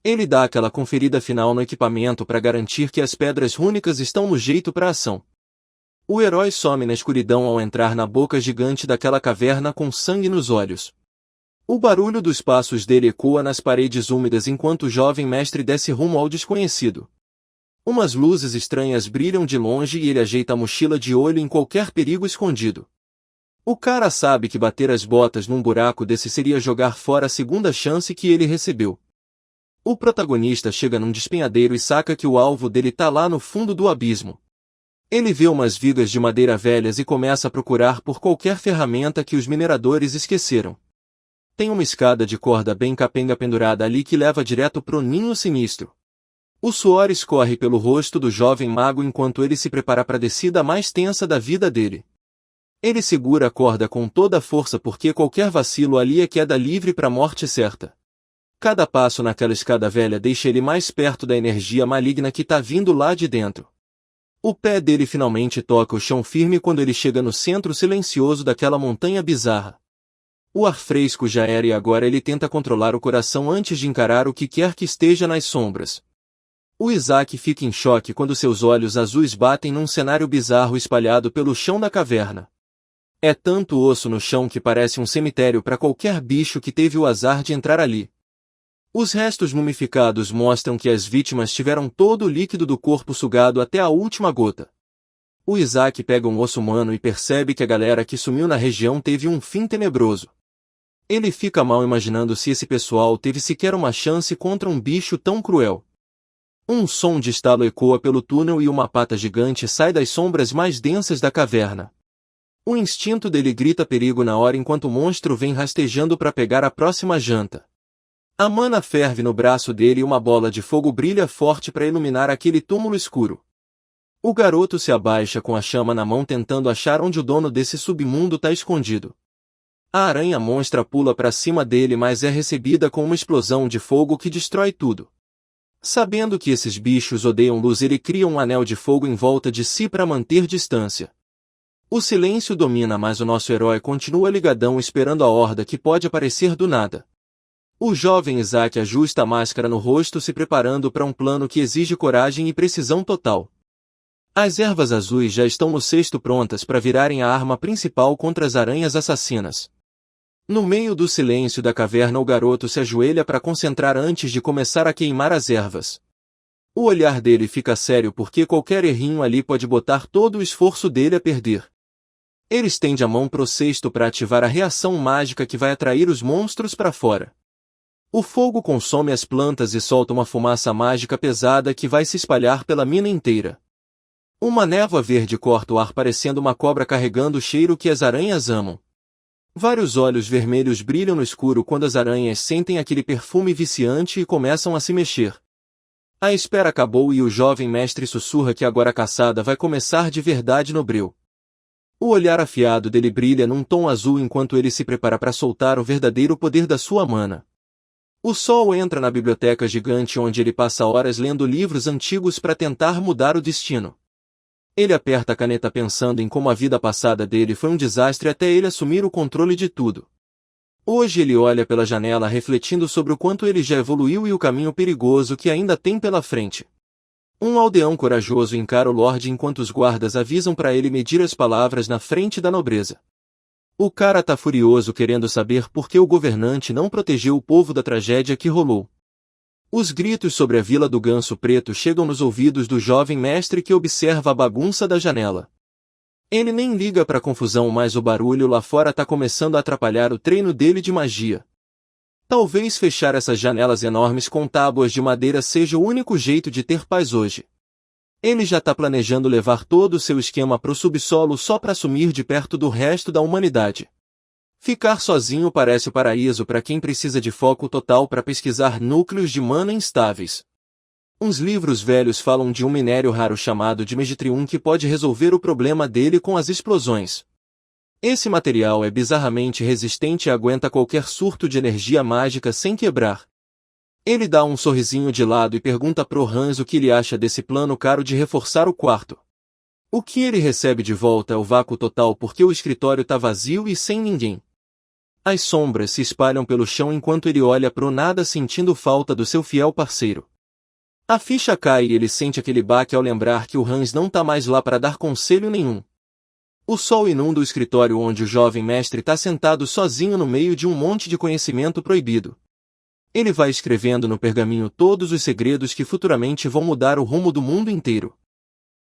Ele dá aquela conferida final no equipamento para garantir que as pedras rúnicas estão no jeito para a ação. O herói some na escuridão ao entrar na boca gigante daquela caverna com sangue nos olhos. O barulho dos passos dele ecoa nas paredes úmidas enquanto o jovem mestre desce rumo ao desconhecido. Umas luzes estranhas brilham de longe e ele ajeita a mochila de olho em qualquer perigo escondido. O cara sabe que bater as botas num buraco desse seria jogar fora a segunda chance que ele recebeu. O protagonista chega num despenhadeiro e saca que o alvo dele tá lá no fundo do abismo. Ele vê umas vigas de madeira velhas e começa a procurar por qualquer ferramenta que os mineradores esqueceram. Tem uma escada de corda bem capenga pendurada ali que leva direto pro ninho sinistro. O suor escorre pelo rosto do jovem mago enquanto ele se prepara para a descida mais tensa da vida dele. Ele segura a corda com toda a força porque qualquer vacilo ali é queda livre para a morte certa. Cada passo naquela escada velha deixa ele mais perto da energia maligna que tá vindo lá de dentro. O pé dele finalmente toca o chão firme quando ele chega no centro silencioso daquela montanha bizarra. O ar fresco já era e agora ele tenta controlar o coração antes de encarar o que quer que esteja nas sombras. O Isaac fica em choque quando seus olhos azuis batem num cenário bizarro espalhado pelo chão da caverna. É tanto osso no chão que parece um cemitério para qualquer bicho que teve o azar de entrar ali. Os restos mumificados mostram que as vítimas tiveram todo o líquido do corpo sugado até a última gota. O Isaac pega um osso humano e percebe que a galera que sumiu na região teve um fim tenebroso. Ele fica mal imaginando se esse pessoal teve sequer uma chance contra um bicho tão cruel. Um som de estalo ecoa pelo túnel e uma pata gigante sai das sombras mais densas da caverna. O instinto dele grita perigo na hora enquanto o monstro vem rastejando para pegar a próxima janta. A mana ferve no braço dele e uma bola de fogo brilha forte para iluminar aquele túmulo escuro. O garoto se abaixa com a chama na mão tentando achar onde o dono desse submundo está escondido. A aranha monstra pula para cima dele, mas é recebida com uma explosão de fogo que destrói tudo. Sabendo que esses bichos odeiam luz, ele cria um anel de fogo em volta de si para manter distância. O silêncio domina, mas o nosso herói continua ligadão esperando a horda que pode aparecer do nada. O jovem Isaac ajusta a máscara no rosto, se preparando para um plano que exige coragem e precisão total. As ervas azuis já estão no cesto prontas para virarem a arma principal contra as aranhas assassinas. No meio do silêncio da caverna, o garoto se ajoelha para concentrar antes de começar a queimar as ervas. O olhar dele fica sério porque qualquer errinho ali pode botar todo o esforço dele a perder. Ele estende a mão pro cesto para ativar a reação mágica que vai atrair os monstros para fora. O fogo consome as plantas e solta uma fumaça mágica pesada que vai se espalhar pela mina inteira. Uma névoa verde corta o ar parecendo uma cobra carregando o cheiro que as aranhas amam. Vários olhos vermelhos brilham no escuro quando as aranhas sentem aquele perfume viciante e começam a se mexer. A espera acabou e o jovem mestre sussurra que agora a caçada vai começar de verdade no breu. O olhar afiado dele brilha num tom azul enquanto ele se prepara para soltar o verdadeiro poder da sua mana. O sol entra na biblioteca gigante onde ele passa horas lendo livros antigos para tentar mudar o destino. Ele aperta a caneta pensando em como a vida passada dele foi um desastre até ele assumir o controle de tudo. Hoje ele olha pela janela refletindo sobre o quanto ele já evoluiu e o caminho perigoso que ainda tem pela frente. Um aldeão corajoso encara o Lorde enquanto os guardas avisam para ele medir as palavras na frente da nobreza. O cara tá furioso querendo saber por que o governante não protegeu o povo da tragédia que rolou. Os gritos sobre a Vila do Ganso Preto chegam nos ouvidos do jovem mestre que observa a bagunça da janela. Ele nem liga para a confusão, mas o barulho lá fora tá começando a atrapalhar o treino dele de magia. Talvez fechar essas janelas enormes com tábuas de madeira seja o único jeito de ter paz hoje. Ele já tá planejando levar todo o seu esquema pro subsolo só para sumir de perto do resto da humanidade. Ficar sozinho parece o paraíso para quem precisa de foco total para pesquisar núcleos de mana instáveis. Uns livros velhos falam de um minério raro chamado de Megitrium que pode resolver o problema dele com as explosões. Esse material é bizarramente resistente e aguenta qualquer surto de energia mágica sem quebrar. Ele dá um sorrisinho de lado e pergunta pro Hans o que ele acha desse plano caro de reforçar o quarto. O que ele recebe de volta é o vácuo total porque o escritório tá vazio e sem ninguém. As sombras se espalham pelo chão enquanto ele olha pro nada sentindo falta do seu fiel parceiro. A ficha cai e ele sente aquele baque ao lembrar que o Hans não tá mais lá para dar conselho nenhum. O sol inunda o escritório onde o jovem mestre tá sentado sozinho no meio de um monte de conhecimento proibido. Ele vai escrevendo no pergaminho todos os segredos que futuramente vão mudar o rumo do mundo inteiro.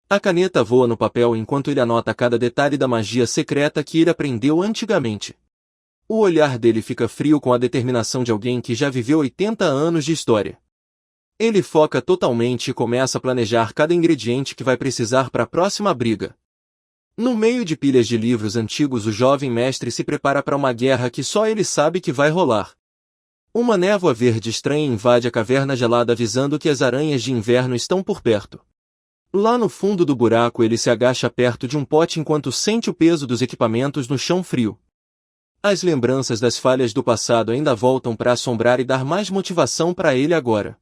A caneta voa no papel enquanto ele anota cada detalhe da magia secreta que ele aprendeu antigamente. O olhar dele fica frio com a determinação de alguém que já viveu 80 anos de história. Ele foca totalmente e começa a planejar cada ingrediente que vai precisar para a próxima briga. No meio de pilhas de livros antigos, o jovem mestre se prepara para uma guerra que só ele sabe que vai rolar. Uma névoa verde estranha invade a caverna gelada avisando que as aranhas de inverno estão por perto. Lá no fundo do buraco ele se agacha perto de um pote enquanto sente o peso dos equipamentos no chão frio. As lembranças das falhas do passado ainda voltam para assombrar e dar mais motivação para ele agora.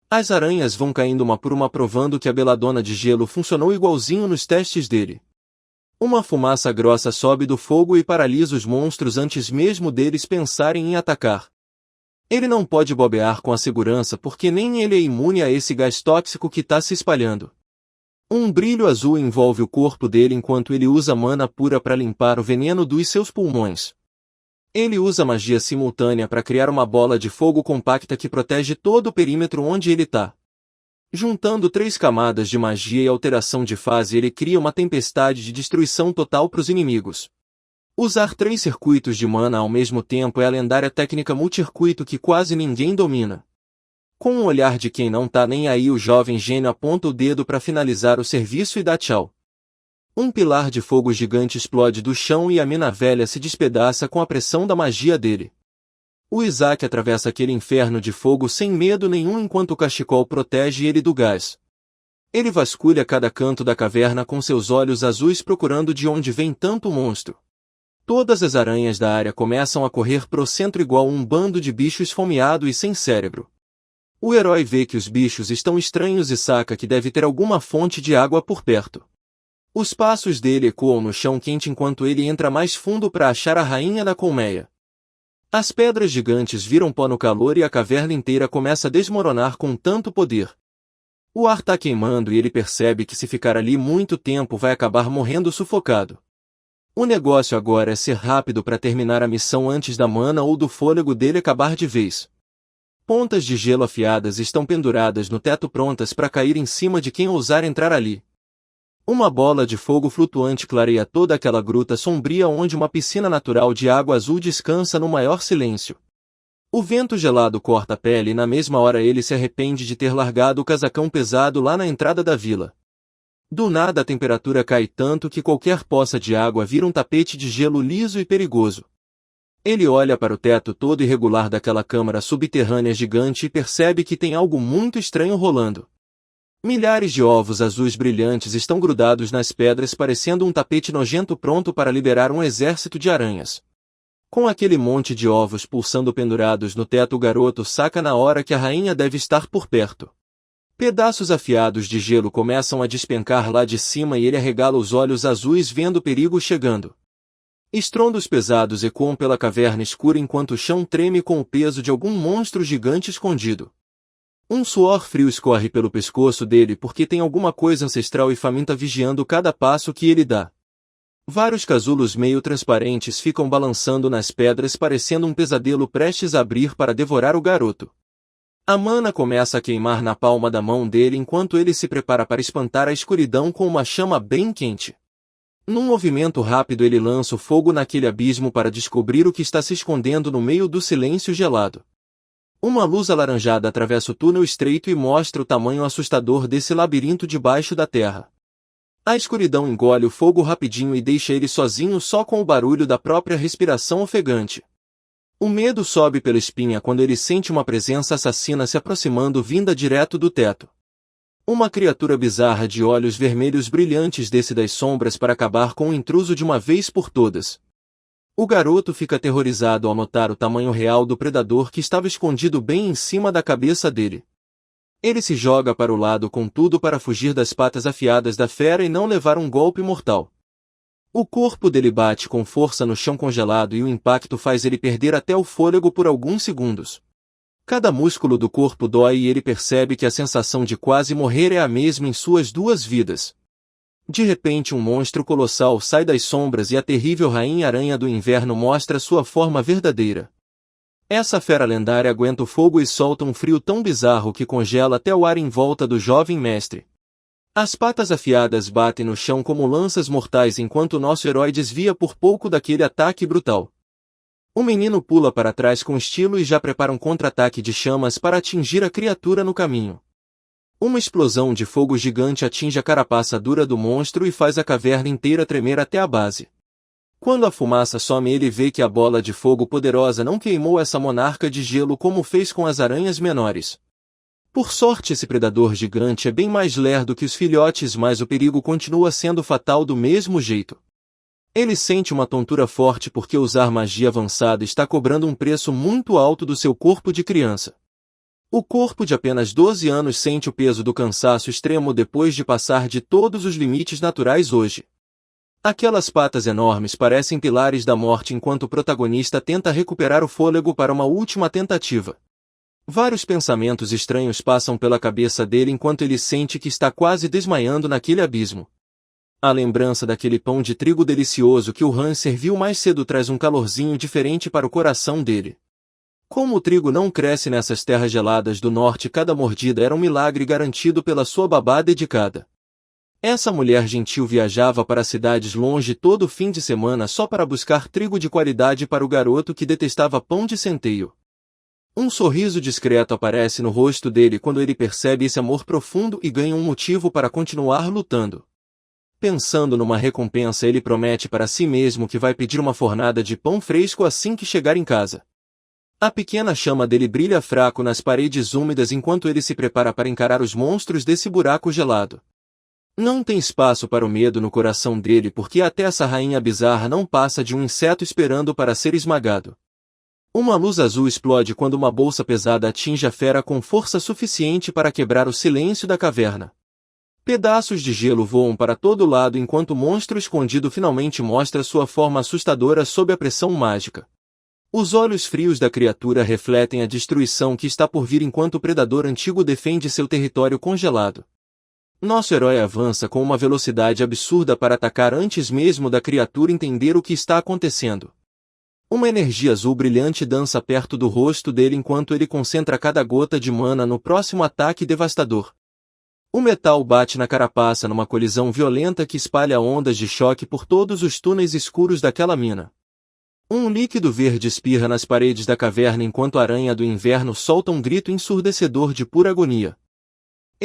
As aranhas vão caindo uma por uma provando que a beladona de gelo funcionou igualzinho nos testes dele. Uma fumaça grossa sobe do fogo e paralisa os monstros antes mesmo deles pensarem em atacar. Ele não pode bobear com a segurança porque nem ele é imune a esse gás tóxico que está se espalhando. Um brilho azul envolve o corpo dele enquanto ele usa mana pura para limpar o veneno dos seus pulmões. Ele usa magia simultânea para criar uma bola de fogo compacta que protege todo o perímetro onde ele está. Juntando 3 camadas de magia e alteração de fase, ele cria uma tempestade de destruição total para os inimigos. Usar 3 circuitos de mana ao mesmo tempo é a lendária técnica multicircuito que quase ninguém domina. Com um olhar de quem não tá nem aí, o jovem gênio aponta o dedo para finalizar o serviço e dá tchau. Um pilar de fogo gigante explode do chão e a mina velha se despedaça com a pressão da magia dele. O Isaac atravessa aquele inferno de fogo sem medo nenhum enquanto o cachecol protege ele do gás. Ele vasculha cada canto da caverna com seus olhos azuis procurando de onde vem tanto monstro. Todas as aranhas da área começam a correr pro centro igual um bando de bichos esfomeado e sem cérebro. O herói vê que os bichos estão estranhos e saca que deve ter alguma fonte de água por perto. Os passos dele ecoam no chão quente enquanto ele entra mais fundo para achar a rainha da colmeia. As pedras gigantes viram pó no calor e a caverna inteira começa a desmoronar com tanto poder. O ar tá queimando e ele percebe que se ficar ali muito tempo vai acabar morrendo sufocado. O negócio agora é ser rápido para terminar a missão antes da mana ou do fôlego dele acabar de vez. Pontas de gelo afiadas estão penduradas no teto prontas para cair em cima de quem ousar entrar ali. Uma bola de fogo flutuante clareia toda aquela gruta sombria onde uma piscina natural de água azul descansa no maior silêncio. O vento gelado corta a pele e na mesma hora ele se arrepende de ter largado o casacão pesado lá na entrada da vila. Do nada a temperatura cai tanto que qualquer poça de água vira um tapete de gelo liso e perigoso. Ele olha para o teto todo irregular daquela câmara subterrânea gigante e percebe que tem algo muito estranho rolando. Milhares de ovos azuis brilhantes estão grudados nas pedras parecendo um tapete nojento pronto para liberar um exército de aranhas. Com aquele monte de ovos pulsando pendurados no teto, o garoto saca na hora que a rainha deve estar por perto. Pedaços afiados de gelo começam a despencar lá de cima e ele arregala os olhos azuis vendo o perigo chegando. Estrondos pesados ecoam pela caverna escura enquanto o chão treme com o peso de algum monstro gigante escondido. Um suor frio escorre pelo pescoço dele porque tem alguma coisa ancestral e faminta vigiando cada passo que ele dá. Vários casulos meio transparentes ficam balançando nas pedras parecendo um pesadelo prestes a abrir para devorar o garoto. A mana começa a queimar na palma da mão dele enquanto ele se prepara para espantar a escuridão com uma chama bem quente. Num movimento rápido ele lança o fogo naquele abismo para descobrir o que está se escondendo no meio do silêncio gelado. Uma luz alaranjada atravessa o túnel estreito e mostra o tamanho assustador desse labirinto debaixo da terra. A escuridão engole o fogo rapidinho e deixa ele sozinho só com o barulho da própria respiração ofegante. O medo sobe pela espinha quando ele sente uma presença assassina se aproximando vinda direto do teto. Uma criatura bizarra de olhos vermelhos brilhantes desce das sombras para acabar com o intruso de uma vez por todas. O garoto fica aterrorizado ao notar o tamanho real do predador que estava escondido bem em cima da cabeça dele. Ele se joga para o lado com tudo para fugir das patas afiadas da fera e não levar um golpe mortal. O corpo dele bate com força no chão congelado e o impacto faz ele perder até o fôlego por alguns segundos. Cada músculo do corpo dói e ele percebe que a sensação de quase morrer é a mesma em suas duas vidas. De repente um monstro colossal sai das sombras e a terrível Rainha-Aranha do Inverno mostra sua forma verdadeira. Essa fera lendária aguenta o fogo e solta um frio tão bizarro que congela até o ar em volta do jovem mestre. As patas afiadas batem no chão como lanças mortais enquanto nosso herói desvia por pouco daquele ataque brutal. O menino pula para trás com estilo e já prepara um contra-ataque de chamas para atingir a criatura no caminho. Uma explosão de fogo gigante atinge a carapaça dura do monstro e faz a caverna inteira tremer até a base. Quando a fumaça some, ele vê que a bola de fogo poderosa não queimou essa monarca de gelo como fez com as aranhas menores. Por sorte, esse predador gigante é bem mais lerdo que os filhotes, mas o perigo continua sendo fatal do mesmo jeito. Ele sente uma tontura forte porque usar magia avançada está cobrando um preço muito alto do seu corpo de criança. O corpo de apenas 12 anos sente o peso do cansaço extremo depois de passar de todos os limites naturais hoje. Aquelas patas enormes parecem pilares da morte enquanto o protagonista tenta recuperar o fôlego para uma última tentativa. Vários pensamentos estranhos passam pela cabeça dele enquanto ele sente que está quase desmaiando naquele abismo. A lembrança daquele pão de trigo delicioso que o Han serviu mais cedo traz um calorzinho diferente para o coração dele. Como o trigo não cresce nessas terras geladas do norte, cada mordida era um milagre garantido pela sua babá dedicada. Essa mulher gentil viajava para cidades longe todo fim de semana só para buscar trigo de qualidade para o garoto que detestava pão de centeio. Um sorriso discreto aparece no rosto dele quando ele percebe esse amor profundo e ganha um motivo para continuar lutando. Pensando numa recompensa, ele promete para si mesmo que vai pedir uma fornada de pão fresco assim que chegar em casa. A pequena chama dele brilha fraco nas paredes úmidas enquanto ele se prepara para encarar os monstros desse buraco gelado. Não tem espaço para o medo no coração dele porque até essa rainha bizarra não passa de um inseto esperando para ser esmagado. Uma luz azul explode quando uma bolsa pesada atinge a fera com força suficiente para quebrar o silêncio da caverna. Pedaços de gelo voam para todo lado enquanto o monstro escondido finalmente mostra sua forma assustadora sob a pressão mágica. Os olhos frios da criatura refletem a destruição que está por vir enquanto o predador antigo defende seu território congelado. Nosso herói avança com uma velocidade absurda para atacar antes mesmo da criatura entender o que está acontecendo. Uma energia azul brilhante dança perto do rosto dele enquanto ele concentra cada gota de mana no próximo ataque devastador. O metal bate na carapaça numa colisão violenta que espalha ondas de choque por todos os túneis escuros daquela mina. Um líquido verde espirra nas paredes da caverna enquanto a aranha do inverno solta um grito ensurdecedor de pura agonia.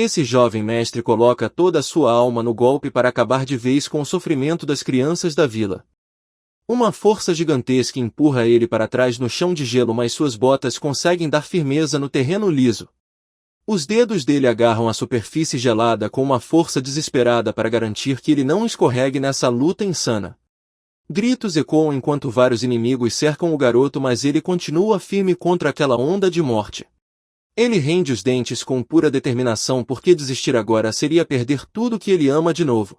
Esse jovem mestre coloca toda a sua alma no golpe para acabar de vez com o sofrimento das crianças da vila. Uma força gigantesca empurra ele para trás no chão de gelo, mas suas botas conseguem dar firmeza no terreno liso. Os dedos dele agarram a superfície gelada com uma força desesperada para garantir que ele não escorregue nessa luta insana. Gritos ecoam enquanto vários inimigos cercam o garoto, mas ele continua firme contra aquela onda de morte. Ele rende os dentes com pura determinação porque desistir agora seria perder tudo que ele ama de novo.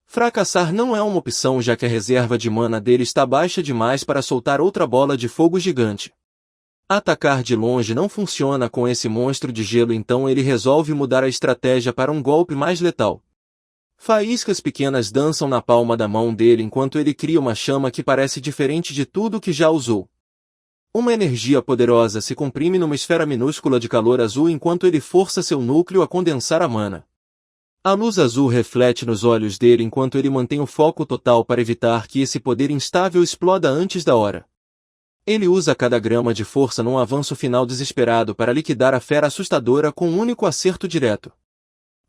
Fracassar não é uma opção já que a reserva de mana dele está baixa demais para soltar outra bola de fogo gigante. Atacar de longe não funciona com esse monstro de gelo, então ele resolve mudar a estratégia para um golpe mais letal. Faíscas pequenas dançam na palma da mão dele enquanto ele cria uma chama que parece diferente de tudo que já usou. Uma energia poderosa se comprime numa esfera minúscula de calor azul enquanto ele força seu núcleo a condensar a mana. A luz azul reflete nos olhos dele enquanto ele mantém o foco total para evitar que esse poder instável exploda antes da hora. Ele usa cada grama de força num avanço final desesperado para liquidar a fera assustadora com um único acerto direto.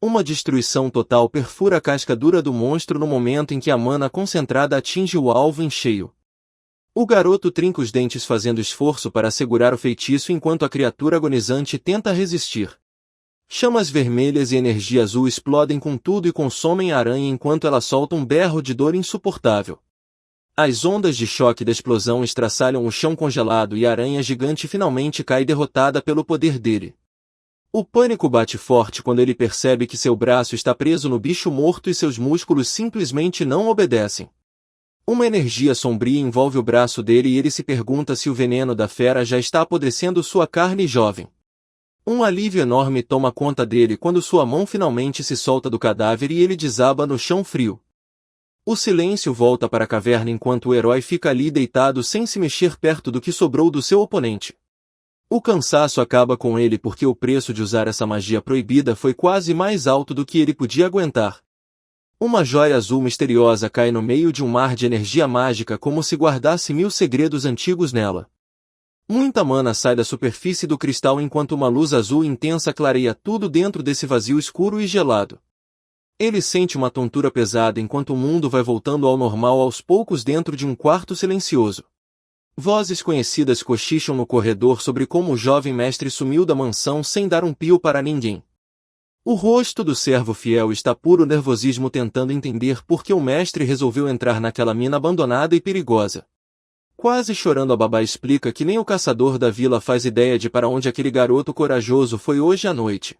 Uma destruição total perfura a casca dura do monstro no momento em que a mana concentrada atinge o alvo em cheio. O garoto trinca os dentes fazendo esforço para segurar o feitiço enquanto a criatura agonizante tenta resistir. Chamas vermelhas e energia azul explodem com tudo e consomem a aranha enquanto ela solta um berro de dor insuportável. As ondas de choque da explosão estraçalham o chão congelado e a aranha gigante finalmente cai derrotada pelo poder dele. O pânico bate forte quando ele percebe que seu braço está preso no bicho morto e seus músculos simplesmente não obedecem. Uma energia sombria envolve o braço dele e ele se pergunta se o veneno da fera já está apodrecendo sua carne jovem. Um alívio enorme toma conta dele quando sua mão finalmente se solta do cadáver e ele desaba no chão frio. O silêncio volta para a caverna enquanto o herói fica ali deitado sem se mexer perto do que sobrou do seu oponente. O cansaço acaba com ele porque o preço de usar essa magia proibida foi quase mais alto do que ele podia aguentar. Uma joia azul misteriosa cai no meio de um mar de energia mágica como se guardasse 1000 segredos antigos nela. Muita mana sai da superfície do cristal enquanto uma luz azul intensa clareia tudo dentro desse vazio escuro e gelado. Ele sente uma tontura pesada enquanto o mundo vai voltando ao normal aos poucos dentro de um quarto silencioso. Vozes conhecidas cochicham no corredor sobre como o jovem mestre sumiu da mansão sem dar um pio para ninguém. O rosto do servo fiel está puro nervosismo tentando entender por que o mestre resolveu entrar naquela mina abandonada e perigosa. Quase chorando a babá explica que nem o caçador da vila faz ideia de para onde aquele garoto corajoso foi hoje à noite.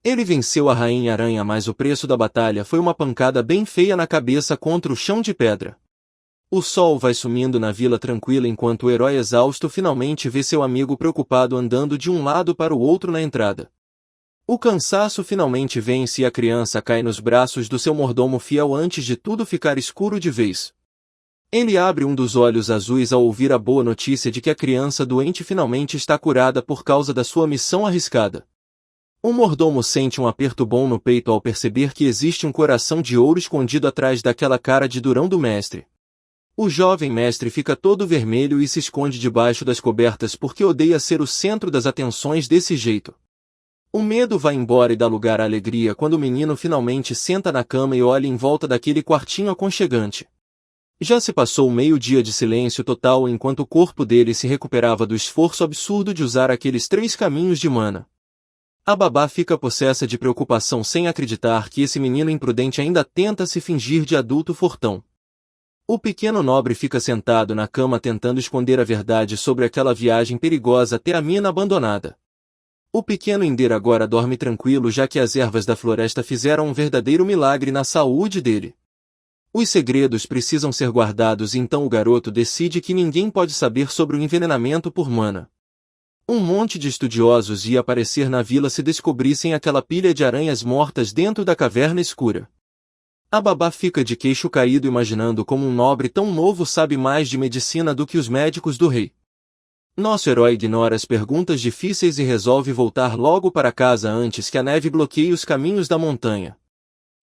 Ele venceu a Rainha Aranha, mas o preço da batalha foi uma pancada bem feia na cabeça contra o chão de pedra. O sol vai sumindo na vila tranquila enquanto o herói exausto finalmente vê seu amigo preocupado andando de um lado para o outro na entrada. O cansaço finalmente vence e a criança cai nos braços do seu mordomo fiel antes de tudo ficar escuro de vez. Ele abre um dos olhos azuis ao ouvir a boa notícia de que a criança doente finalmente está curada por causa da sua missão arriscada. O mordomo sente um aperto bom no peito ao perceber que existe um coração de ouro escondido atrás daquela cara de durão do mestre. O jovem mestre fica todo vermelho e se esconde debaixo das cobertas porque odeia ser o centro das atenções desse jeito. O medo vai embora e dá lugar à alegria quando o menino finalmente senta na cama e olha em volta daquele quartinho aconchegante. Já se passou meio-dia de silêncio total enquanto o corpo dele se recuperava do esforço absurdo de usar aqueles 3 caminhos de mana. A babá fica possessa de preocupação sem acreditar que esse menino imprudente ainda tenta se fingir de adulto fortão. O pequeno nobre fica sentado na cama tentando esconder a verdade sobre aquela viagem perigosa até a mina abandonada. O pequeno Ender agora dorme tranquilo já que as ervas da floresta fizeram um verdadeiro milagre na saúde dele. Os segredos precisam ser guardados e então o garoto decide que ninguém pode saber sobre o envenenamento por mana. Um monte de estudiosos ia aparecer na vila se descobrissem aquela pilha de aranhas mortas dentro da caverna escura. A babá fica de queixo caído imaginando como um nobre tão novo sabe mais de medicina do que os médicos do rei. Nosso herói ignora as perguntas difíceis e resolve voltar logo para casa antes que a neve bloqueie os caminhos da montanha.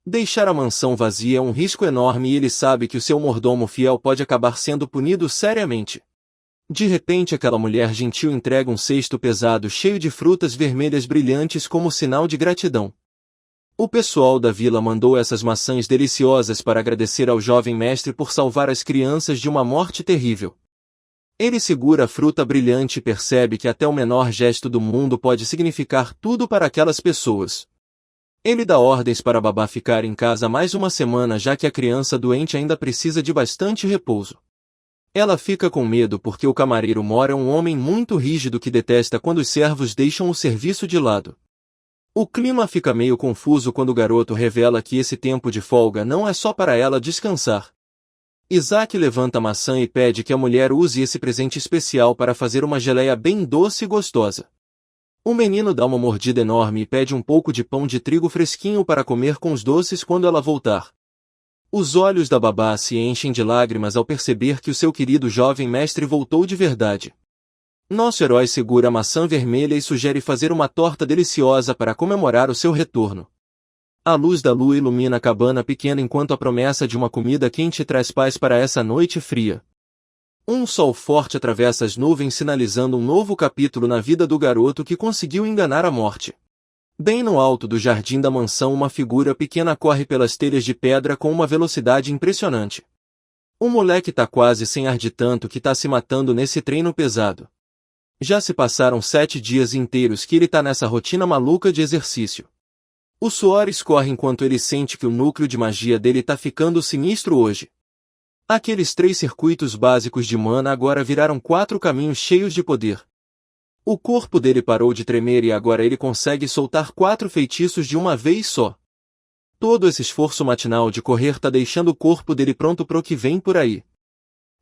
Deixar a mansão vazia é um risco enorme e ele sabe que o seu mordomo fiel pode acabar sendo punido seriamente. De repente aquela mulher gentil entrega um cesto pesado cheio de frutas vermelhas brilhantes como sinal de gratidão. O pessoal da vila mandou essas maçãs deliciosas para agradecer ao jovem mestre por salvar as crianças de uma morte terrível. Ele segura a fruta brilhante e percebe que até o menor gesto do mundo pode significar tudo para aquelas pessoas. Ele dá ordens para a babá ficar em casa mais uma semana já que a criança doente ainda precisa de bastante repouso. Ela fica com medo porque o camareiro Mora é um homem muito rígido que detesta quando os servos deixam o serviço de lado. O clima fica meio confuso quando o garoto revela que esse tempo de folga não é só para ela descansar. Isaac levanta a maçã e pede que a mulher use esse presente especial para fazer uma geleia bem doce e gostosa. O menino dá uma mordida enorme e pede um pouco de pão de trigo fresquinho para comer com os doces quando ela voltar. Os olhos da babá se enchem de lágrimas ao perceber que o seu querido jovem mestre voltou de verdade. Nosso herói segura a maçã vermelha e sugere fazer uma torta deliciosa para comemorar o seu retorno. A luz da lua ilumina a cabana pequena enquanto a promessa de uma comida quente traz paz para essa noite fria. Um sol forte atravessa as nuvens sinalizando um novo capítulo na vida do garoto que conseguiu enganar a morte. Bem no alto do jardim da mansão, uma figura pequena corre pelas telhas de pedra com uma velocidade impressionante. O moleque tá quase sem ar de tanto que tá se matando nesse treino pesado. Já se passaram 7 dias inteiros que ele tá nessa rotina maluca de exercício. O suor escorre enquanto ele sente que o núcleo de magia dele tá ficando sinistro hoje. Aqueles 3 circuitos básicos de mana agora viraram 4 caminhos cheios de poder. O corpo dele parou de tremer e agora ele consegue soltar 4 feitiços de uma vez só. Todo esse esforço matinal de correr tá deixando o corpo dele pronto pro que vem por aí.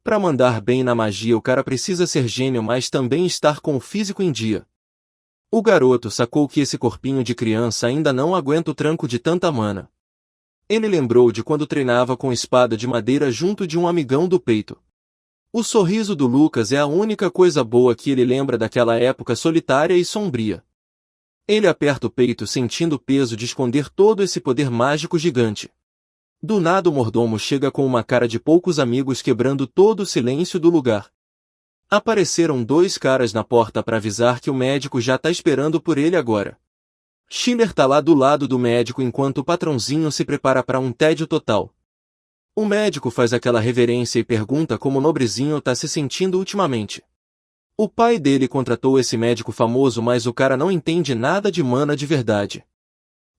Pra mandar bem na magia o cara precisa ser gênio, mas também estar com o físico em dia. O garoto sacou que esse corpinho de criança ainda não aguenta o tranco de tanta mana. Ele lembrou de quando treinava com espada de madeira junto de um amigão do peito. O sorriso do Lucas é a única coisa boa que ele lembra daquela época solitária e sombria. Ele aperta o peito sentindo o peso de esconder todo esse poder mágico gigante. Do nada o mordomo chega com uma cara de poucos amigos, quebrando todo o silêncio do lugar. Apareceram 2 caras na porta para avisar que o médico já tá esperando por ele agora. Schiller tá lá do lado do médico enquanto o patrãozinho se prepara para um tédio total. O médico faz aquela reverência e pergunta como o nobrezinho tá se sentindo ultimamente. O pai dele contratou esse médico famoso, mas o cara não entende nada de mana de verdade.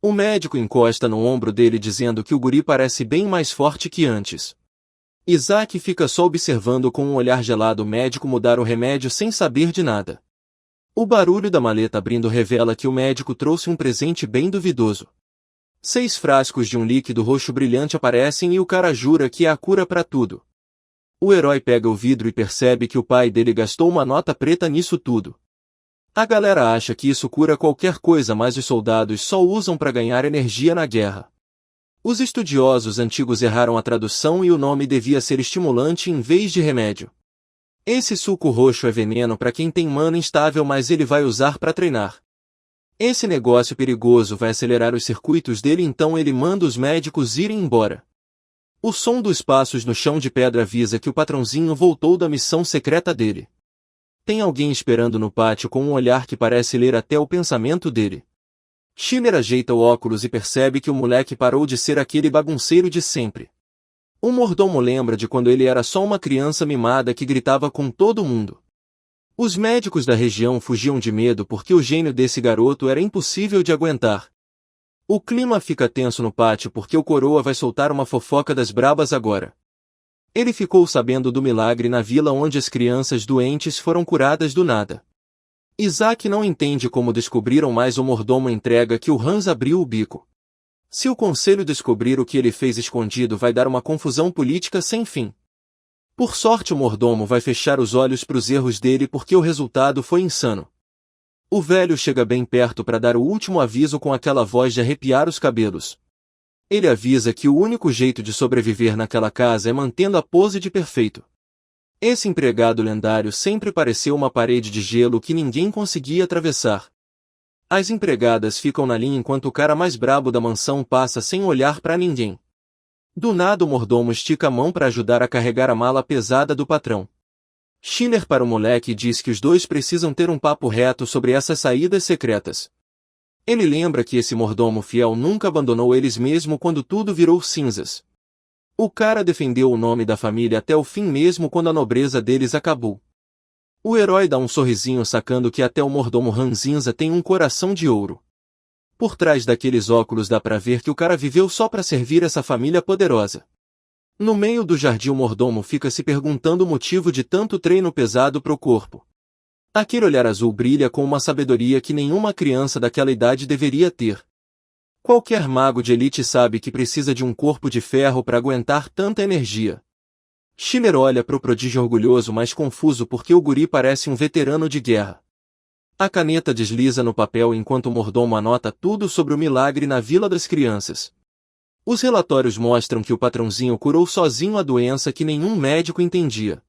O médico encosta no ombro dele dizendo que o guri parece bem mais forte que antes. Isaac fica só observando com um olhar gelado o médico mudar o remédio sem saber de nada. O barulho da maleta abrindo revela que o médico trouxe um presente bem duvidoso. 6 frascos de um líquido roxo brilhante aparecem e o cara jura que é a cura pra tudo. O herói pega o vidro e percebe que o pai dele gastou uma nota preta nisso tudo. A galera acha que isso cura qualquer coisa, mas os soldados só usam pra ganhar energia na guerra. Os estudiosos antigos erraram a tradução e o nome devia ser estimulante em vez de remédio. Esse suco roxo é veneno pra quem tem mana instável, mas ele vai usar pra treinar. Esse negócio perigoso vai acelerar os circuitos dele, então ele manda os médicos irem embora. O som dos passos no chão de pedra avisa que o patrãozinho voltou da missão secreta dele. Tem alguém esperando no pátio com um olhar que parece ler até o pensamento dele. Schiller ajeita o óculos e percebe que o moleque parou de ser aquele bagunceiro de sempre. O mordomo lembra de quando ele era só uma criança mimada que gritava com todo mundo. Os médicos da região fugiam de medo porque o gênio desse garoto era impossível de aguentar. O clima fica tenso no pátio porque o coroa vai soltar uma fofoca das brabas agora. Ele ficou sabendo do milagre na vila onde as crianças doentes foram curadas do nada. Isaac não entende como descobriram, mas o mordomo entrega que o Hans abriu o bico. Se o conselho descobrir o que ele fez escondido, vai dar uma confusão política sem fim. Por sorte o mordomo vai fechar os olhos para os erros dele porque o resultado foi insano. O velho chega bem perto para dar o último aviso com aquela voz de arrepiar os cabelos. Ele avisa que o único jeito de sobreviver naquela casa é mantendo a pose de perfeito. Esse empregado lendário sempre pareceu uma parede de gelo que ninguém conseguia atravessar. As empregadas ficam na linha enquanto o cara mais brabo da mansão passa sem olhar para ninguém. Do nada o mordomo estica a mão para ajudar a carregar a mala pesada do patrão. Schiller para o moleque diz que os dois precisam ter um papo reto sobre essas saídas secretas. Ele lembra que esse mordomo fiel nunca abandonou eles mesmo quando tudo virou cinzas. O cara defendeu o nome da família até o fim mesmo quando a nobreza deles acabou. O herói dá um sorrisinho sacando que até o mordomo ranzinza tem um coração de ouro. Por trás daqueles óculos dá pra ver que o cara viveu só pra servir essa família poderosa. No meio do jardim o mordomo fica se perguntando o motivo de tanto treino pesado pro corpo. Aquele olhar azul brilha com uma sabedoria que nenhuma criança daquela idade deveria ter. Qualquer mago de elite sabe que precisa de um corpo de ferro para aguentar tanta energia. Schiller olha pro prodígio orgulhoso, mas confuso porque o guri parece um veterano de guerra. A caneta desliza no papel enquanto o mordomo anota tudo sobre o milagre na Vila das Crianças. Os relatórios mostram que o patrãozinho curou sozinho a doença que nenhum médico entendia.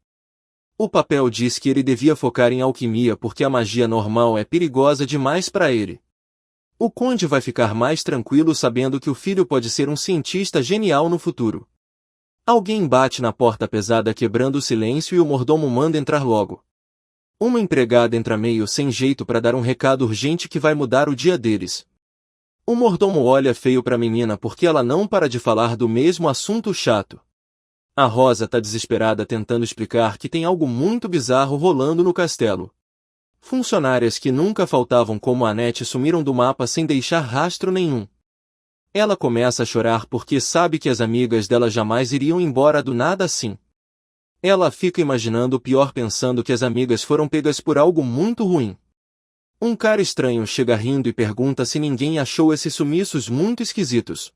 O papel diz que ele devia focar em alquimia porque a magia normal é perigosa demais para ele. O conde vai ficar mais tranquilo sabendo que o filho pode ser um cientista genial no futuro. Alguém bate na porta pesada quebrando o silêncio e o mordomo manda entrar logo. Uma empregada entra meio sem jeito para dar um recado urgente que vai mudar o dia deles. O mordomo olha feio pra menina porque ela não para de falar do mesmo assunto chato. A Rosa tá desesperada tentando explicar que tem algo muito bizarro rolando no castelo. Funcionárias que nunca faltavam como a Annette sumiram do mapa sem deixar rastro nenhum. Ela começa a chorar porque sabe que as amigas dela jamais iriam embora do nada assim. Ela fica imaginando o pior pensando que as amigas foram pegas por algo muito ruim. Um cara estranho chega rindo e pergunta se ninguém achou esses sumiços muito esquisitos.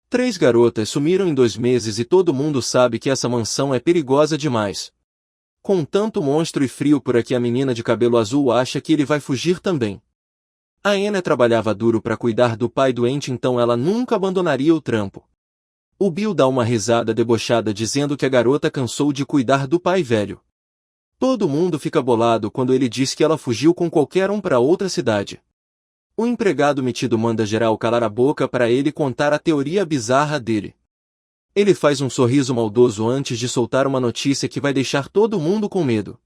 3 garotas sumiram em 2 meses e todo mundo sabe que essa mansão é perigosa demais. Com tanto monstro e frio por aqui, a menina de cabelo azul acha que ele vai fugir também. A Anna trabalhava duro para cuidar do pai doente, então ela nunca abandonaria o trampo. O Bill dá uma risada debochada dizendo que a garota cansou de cuidar do pai velho. Todo mundo fica bolado quando ele diz que ela fugiu com qualquer um para outra cidade. O empregado metido manda geral calar a boca para ele contar a teoria bizarra dele. Ele faz um sorriso maldoso antes de soltar uma notícia que vai deixar todo mundo com medo.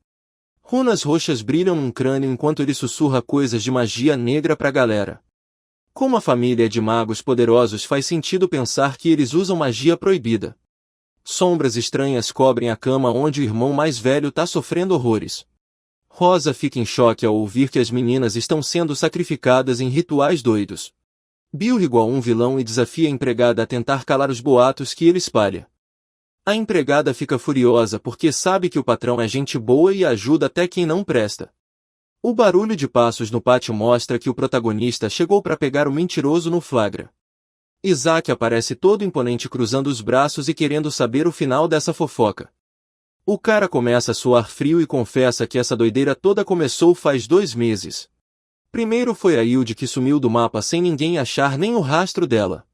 Runas roxas brilham num crânio enquanto ele sussurra coisas de magia negra pra galera. Como a família é de magos poderosos, faz sentido pensar que eles usam magia proibida. Sombras estranhas cobrem a cama onde o irmão mais velho tá sofrendo horrores. Rosa fica em choque ao ouvir que as meninas estão sendo sacrificadas em rituais doidos. Bill igual um vilão e desafia a empregada a tentar calar os boatos que ele espalha. A empregada fica furiosa porque sabe que o patrão é gente boa e ajuda até quem não presta. O barulho de passos no pátio mostra que o protagonista chegou para pegar o mentiroso no flagra. Isaac aparece todo imponente cruzando os braços e querendo saber o final dessa fofoca. O cara começa a suar frio e confessa que essa doideira toda começou faz 2 meses. Primeiro foi a Hilde que sumiu do mapa sem ninguém achar nem o rastro dela.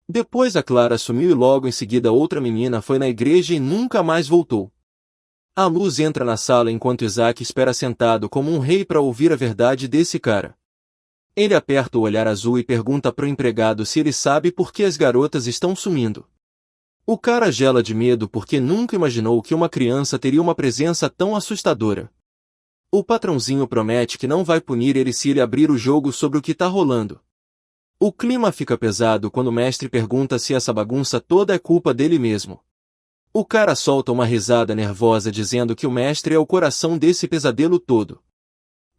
Depois a Clara sumiu e logo em seguida outra menina foi na igreja e nunca mais voltou. A Luz entra na sala enquanto Isaac espera sentado como um rei para ouvir a verdade desse cara. Ele aperta o olhar azul e pergunta pro empregado se ele sabe por que as garotas estão sumindo. O cara gela de medo porque nunca imaginou que uma criança teria uma presença tão assustadora. O patrãozinho promete que não vai punir ele se ele abrir o jogo sobre o que tá rolando. O clima fica pesado quando o mestre pergunta se essa bagunça toda é culpa dele mesmo. O cara solta uma risada nervosa dizendo que o mestre é o coração desse pesadelo todo.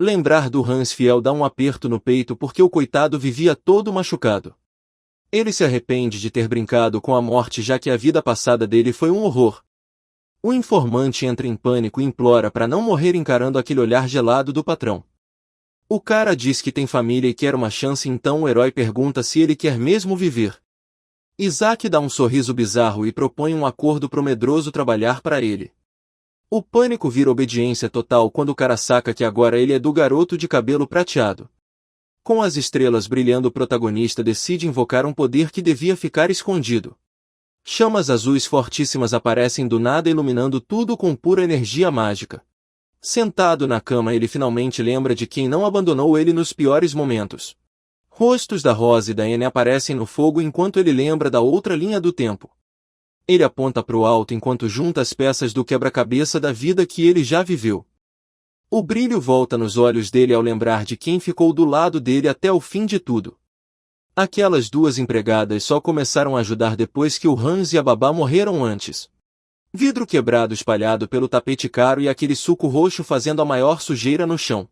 Lembrar do Hans Fiel dá um aperto no peito porque o coitado vivia todo machucado. Ele se arrepende de ter brincado com a morte já que a vida passada dele foi um horror. O informante entra em pânico e implora para não morrer encarando aquele olhar gelado do patrão. O cara diz que tem família e quer uma chance, então o herói pergunta se ele quer mesmo viver. Isaac dá um sorriso bizarro e propõe um acordo pro medroso trabalhar para ele. O pânico vira obediência total quando o cara saca que agora ele é do garoto de cabelo prateado. Com as estrelas brilhando, o protagonista decide invocar um poder que devia ficar escondido. Chamas azuis fortíssimas aparecem do nada iluminando tudo com pura energia mágica. Sentado na cama, ele finalmente lembra de quem não abandonou ele nos piores momentos. Rostos da Rosa e da Anne aparecem no fogo enquanto ele lembra da outra linha do tempo. Ele aponta para o alto enquanto junta as peças do quebra-cabeça da vida que ele já viveu. O brilho volta nos olhos dele ao lembrar de quem ficou do lado dele até o fim de tudo. Aquelas 2 empregadas só começaram a ajudar depois que o Hans e a babá morreram antes. Vidro quebrado espalhado pelo tapete caro e aquele suco roxo fazendo a maior sujeira no chão.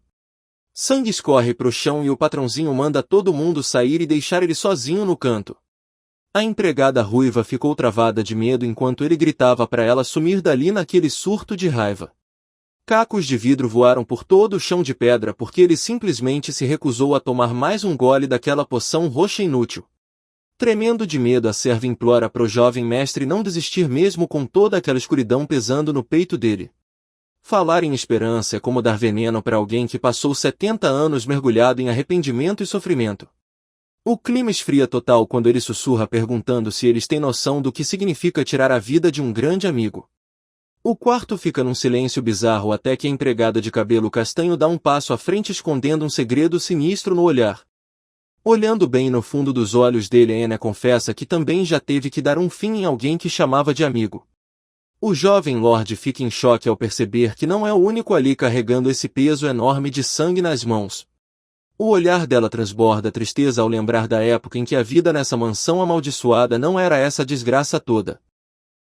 Sangue escorre pro chão e o patrãozinho manda todo mundo sair e deixar ele sozinho no canto. A empregada ruiva ficou travada de medo enquanto ele gritava para ela sumir dali naquele surto de raiva. Cacos de vidro voaram por todo o chão de pedra porque ele simplesmente se recusou a tomar mais um gole daquela poção roxa inútil. Tremendo de medo, a serva implora pro jovem mestre não desistir mesmo com toda aquela escuridão pesando no peito dele. Falar em esperança é como dar veneno para alguém que passou 70 anos mergulhado em arrependimento e sofrimento. O clima esfria total quando ele sussurra perguntando se eles têm noção do que significa tirar a vida de um grande amigo. O quarto fica num silêncio bizarro até que a empregada de cabelo castanho dá um passo à frente escondendo um segredo sinistro no olhar. Olhando bem no fundo dos olhos dele, Anna confessa que também já teve que dar um fim em alguém que chamava de amigo. O jovem Lorde fica em choque ao perceber que não é o único ali carregando esse peso enorme de sangue nas mãos. O olhar dela transborda tristeza ao lembrar da época em que a vida nessa mansão amaldiçoada não era essa desgraça toda.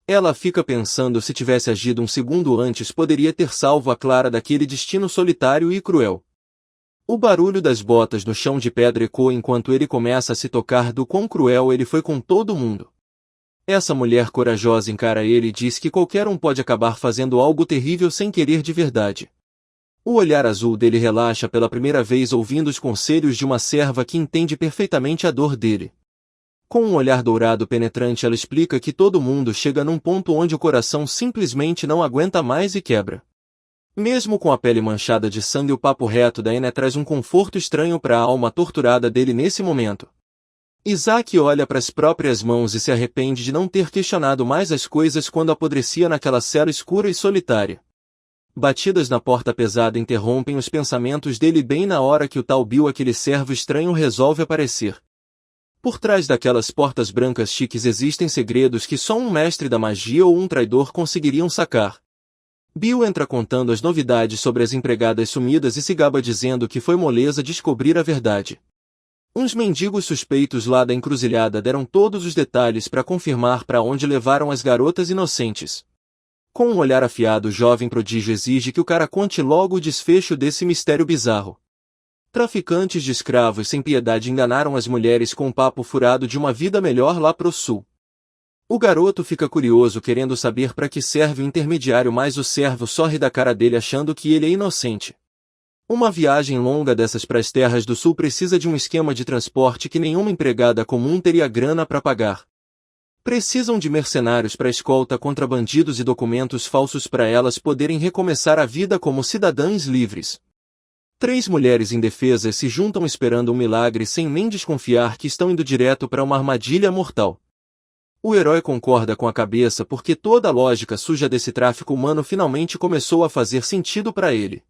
Ela fica pensando se tivesse agido um segundo antes poderia ter salvo a Clara daquele destino solitário e cruel. O barulho das botas no chão de pedra ecoa enquanto ele começa a se tocar do quão cruel ele foi com todo mundo. Essa mulher corajosa encara ele e diz que qualquer um pode acabar fazendo algo terrível sem querer de verdade. O olhar azul dele relaxa pela primeira vez ouvindo os conselhos de uma serva que entende perfeitamente a dor dele. Com um olhar dourado penetrante ela explica que todo mundo chega num ponto onde o coração simplesmente não aguenta mais e quebra. Mesmo com a pele manchada de sangue o papo reto da Anne traz um conforto estranho para a alma torturada dele nesse momento. Isaac olha para as próprias mãos e se arrepende de não ter questionado mais as coisas quando apodrecia naquela cela escura e solitária. Batidas na porta pesada interrompem os pensamentos dele bem na hora que o tal Bill, aquele servo estranho, resolve aparecer. Por trás daquelas portas brancas chiques existem segredos que só um mestre da magia ou um traidor conseguiriam sacar. Bill entra contando as novidades sobre as empregadas sumidas e se gaba dizendo que foi moleza descobrir a verdade. Uns mendigos suspeitos lá da encruzilhada deram todos os detalhes para confirmar para onde levaram as garotas inocentes. Com um olhar afiado o jovem prodígio exige que o cara conte logo o desfecho desse mistério bizarro. Traficantes de escravos sem piedade enganaram as mulheres com um papo furado de uma vida melhor lá pro sul. O garoto fica curioso querendo saber para que serve o intermediário, mas o servo só ri da cara dele achando que ele é inocente. Uma viagem longa dessas para as terras do sul precisa de um esquema de transporte que nenhuma empregada comum teria grana para pagar. Precisam de mercenários para escolta contra bandidos e documentos falsos para elas poderem recomeçar a vida como cidadãs livres. 3 mulheres indefesas se juntam esperando um milagre sem nem desconfiar que estão indo direto para uma armadilha mortal. O herói concorda com a cabeça porque toda a lógica suja desse tráfico humano finalmente começou a fazer sentido para ele.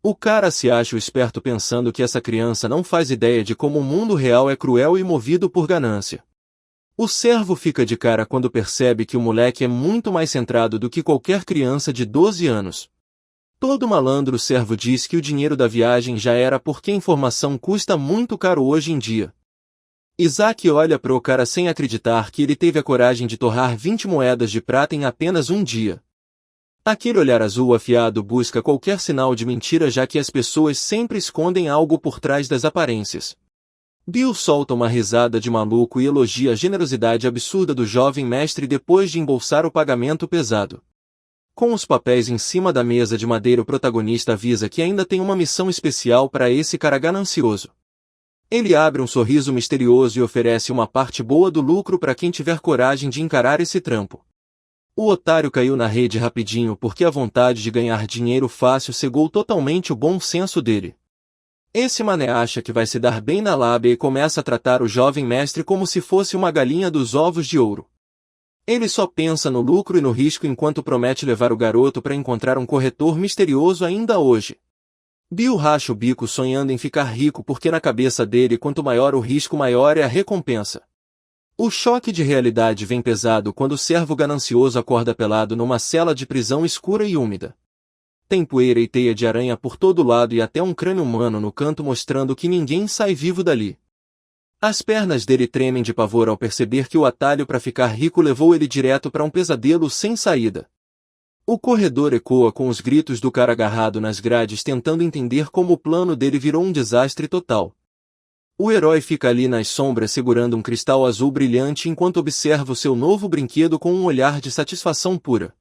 O cara se acha o esperto pensando que essa criança não faz ideia de como o mundo real é cruel e movido por ganância. O servo fica de cara quando percebe que o moleque é muito mais centrado do que qualquer criança de 12 anos. Todo malandro servo diz que o dinheiro da viagem já era porque a informação custa muito caro hoje em dia. Isaac olha para o cara sem acreditar que ele teve a coragem de torrar 20 moedas de prata em apenas um dia. Aquele olhar azul afiado busca qualquer sinal de mentira já que as pessoas sempre escondem algo por trás das aparências. Bill solta uma risada de maluco e elogia a generosidade absurda do jovem mestre depois de embolsar o pagamento pesado. Com os papéis em cima da mesa de madeira o protagonista avisa que ainda tem uma missão especial para esse cara ganancioso. Ele abre um sorriso misterioso e oferece uma parte boa do lucro para quem tiver coragem de encarar esse trampo. O otário caiu na rede rapidinho porque a vontade de ganhar dinheiro fácil cegou totalmente o bom senso dele. Esse mané acha que vai se dar bem na lábia e começa a tratar o jovem mestre como se fosse uma galinha dos ovos de ouro. Ele só pensa no lucro e no risco enquanto promete levar o garoto para encontrar um corretor misterioso ainda hoje. Bill racha o bico sonhando em ficar rico porque na cabeça dele quanto maior o risco maior é a recompensa. O choque de realidade vem pesado quando o servo ganancioso acorda pelado numa cela de prisão escura e úmida. Tem poeira e teia de aranha por todo lado e até um crânio humano no canto mostrando que ninguém sai vivo dali. As pernas dele tremem de pavor ao perceber que o atalho para ficar rico levou ele direto para um pesadelo sem saída. O corredor ecoa com os gritos do cara agarrado nas grades tentando entender como o plano dele virou um desastre total. O herói fica ali nas sombras segurando um cristal azul brilhante enquanto observa o seu novo brinquedo com um olhar de satisfação pura.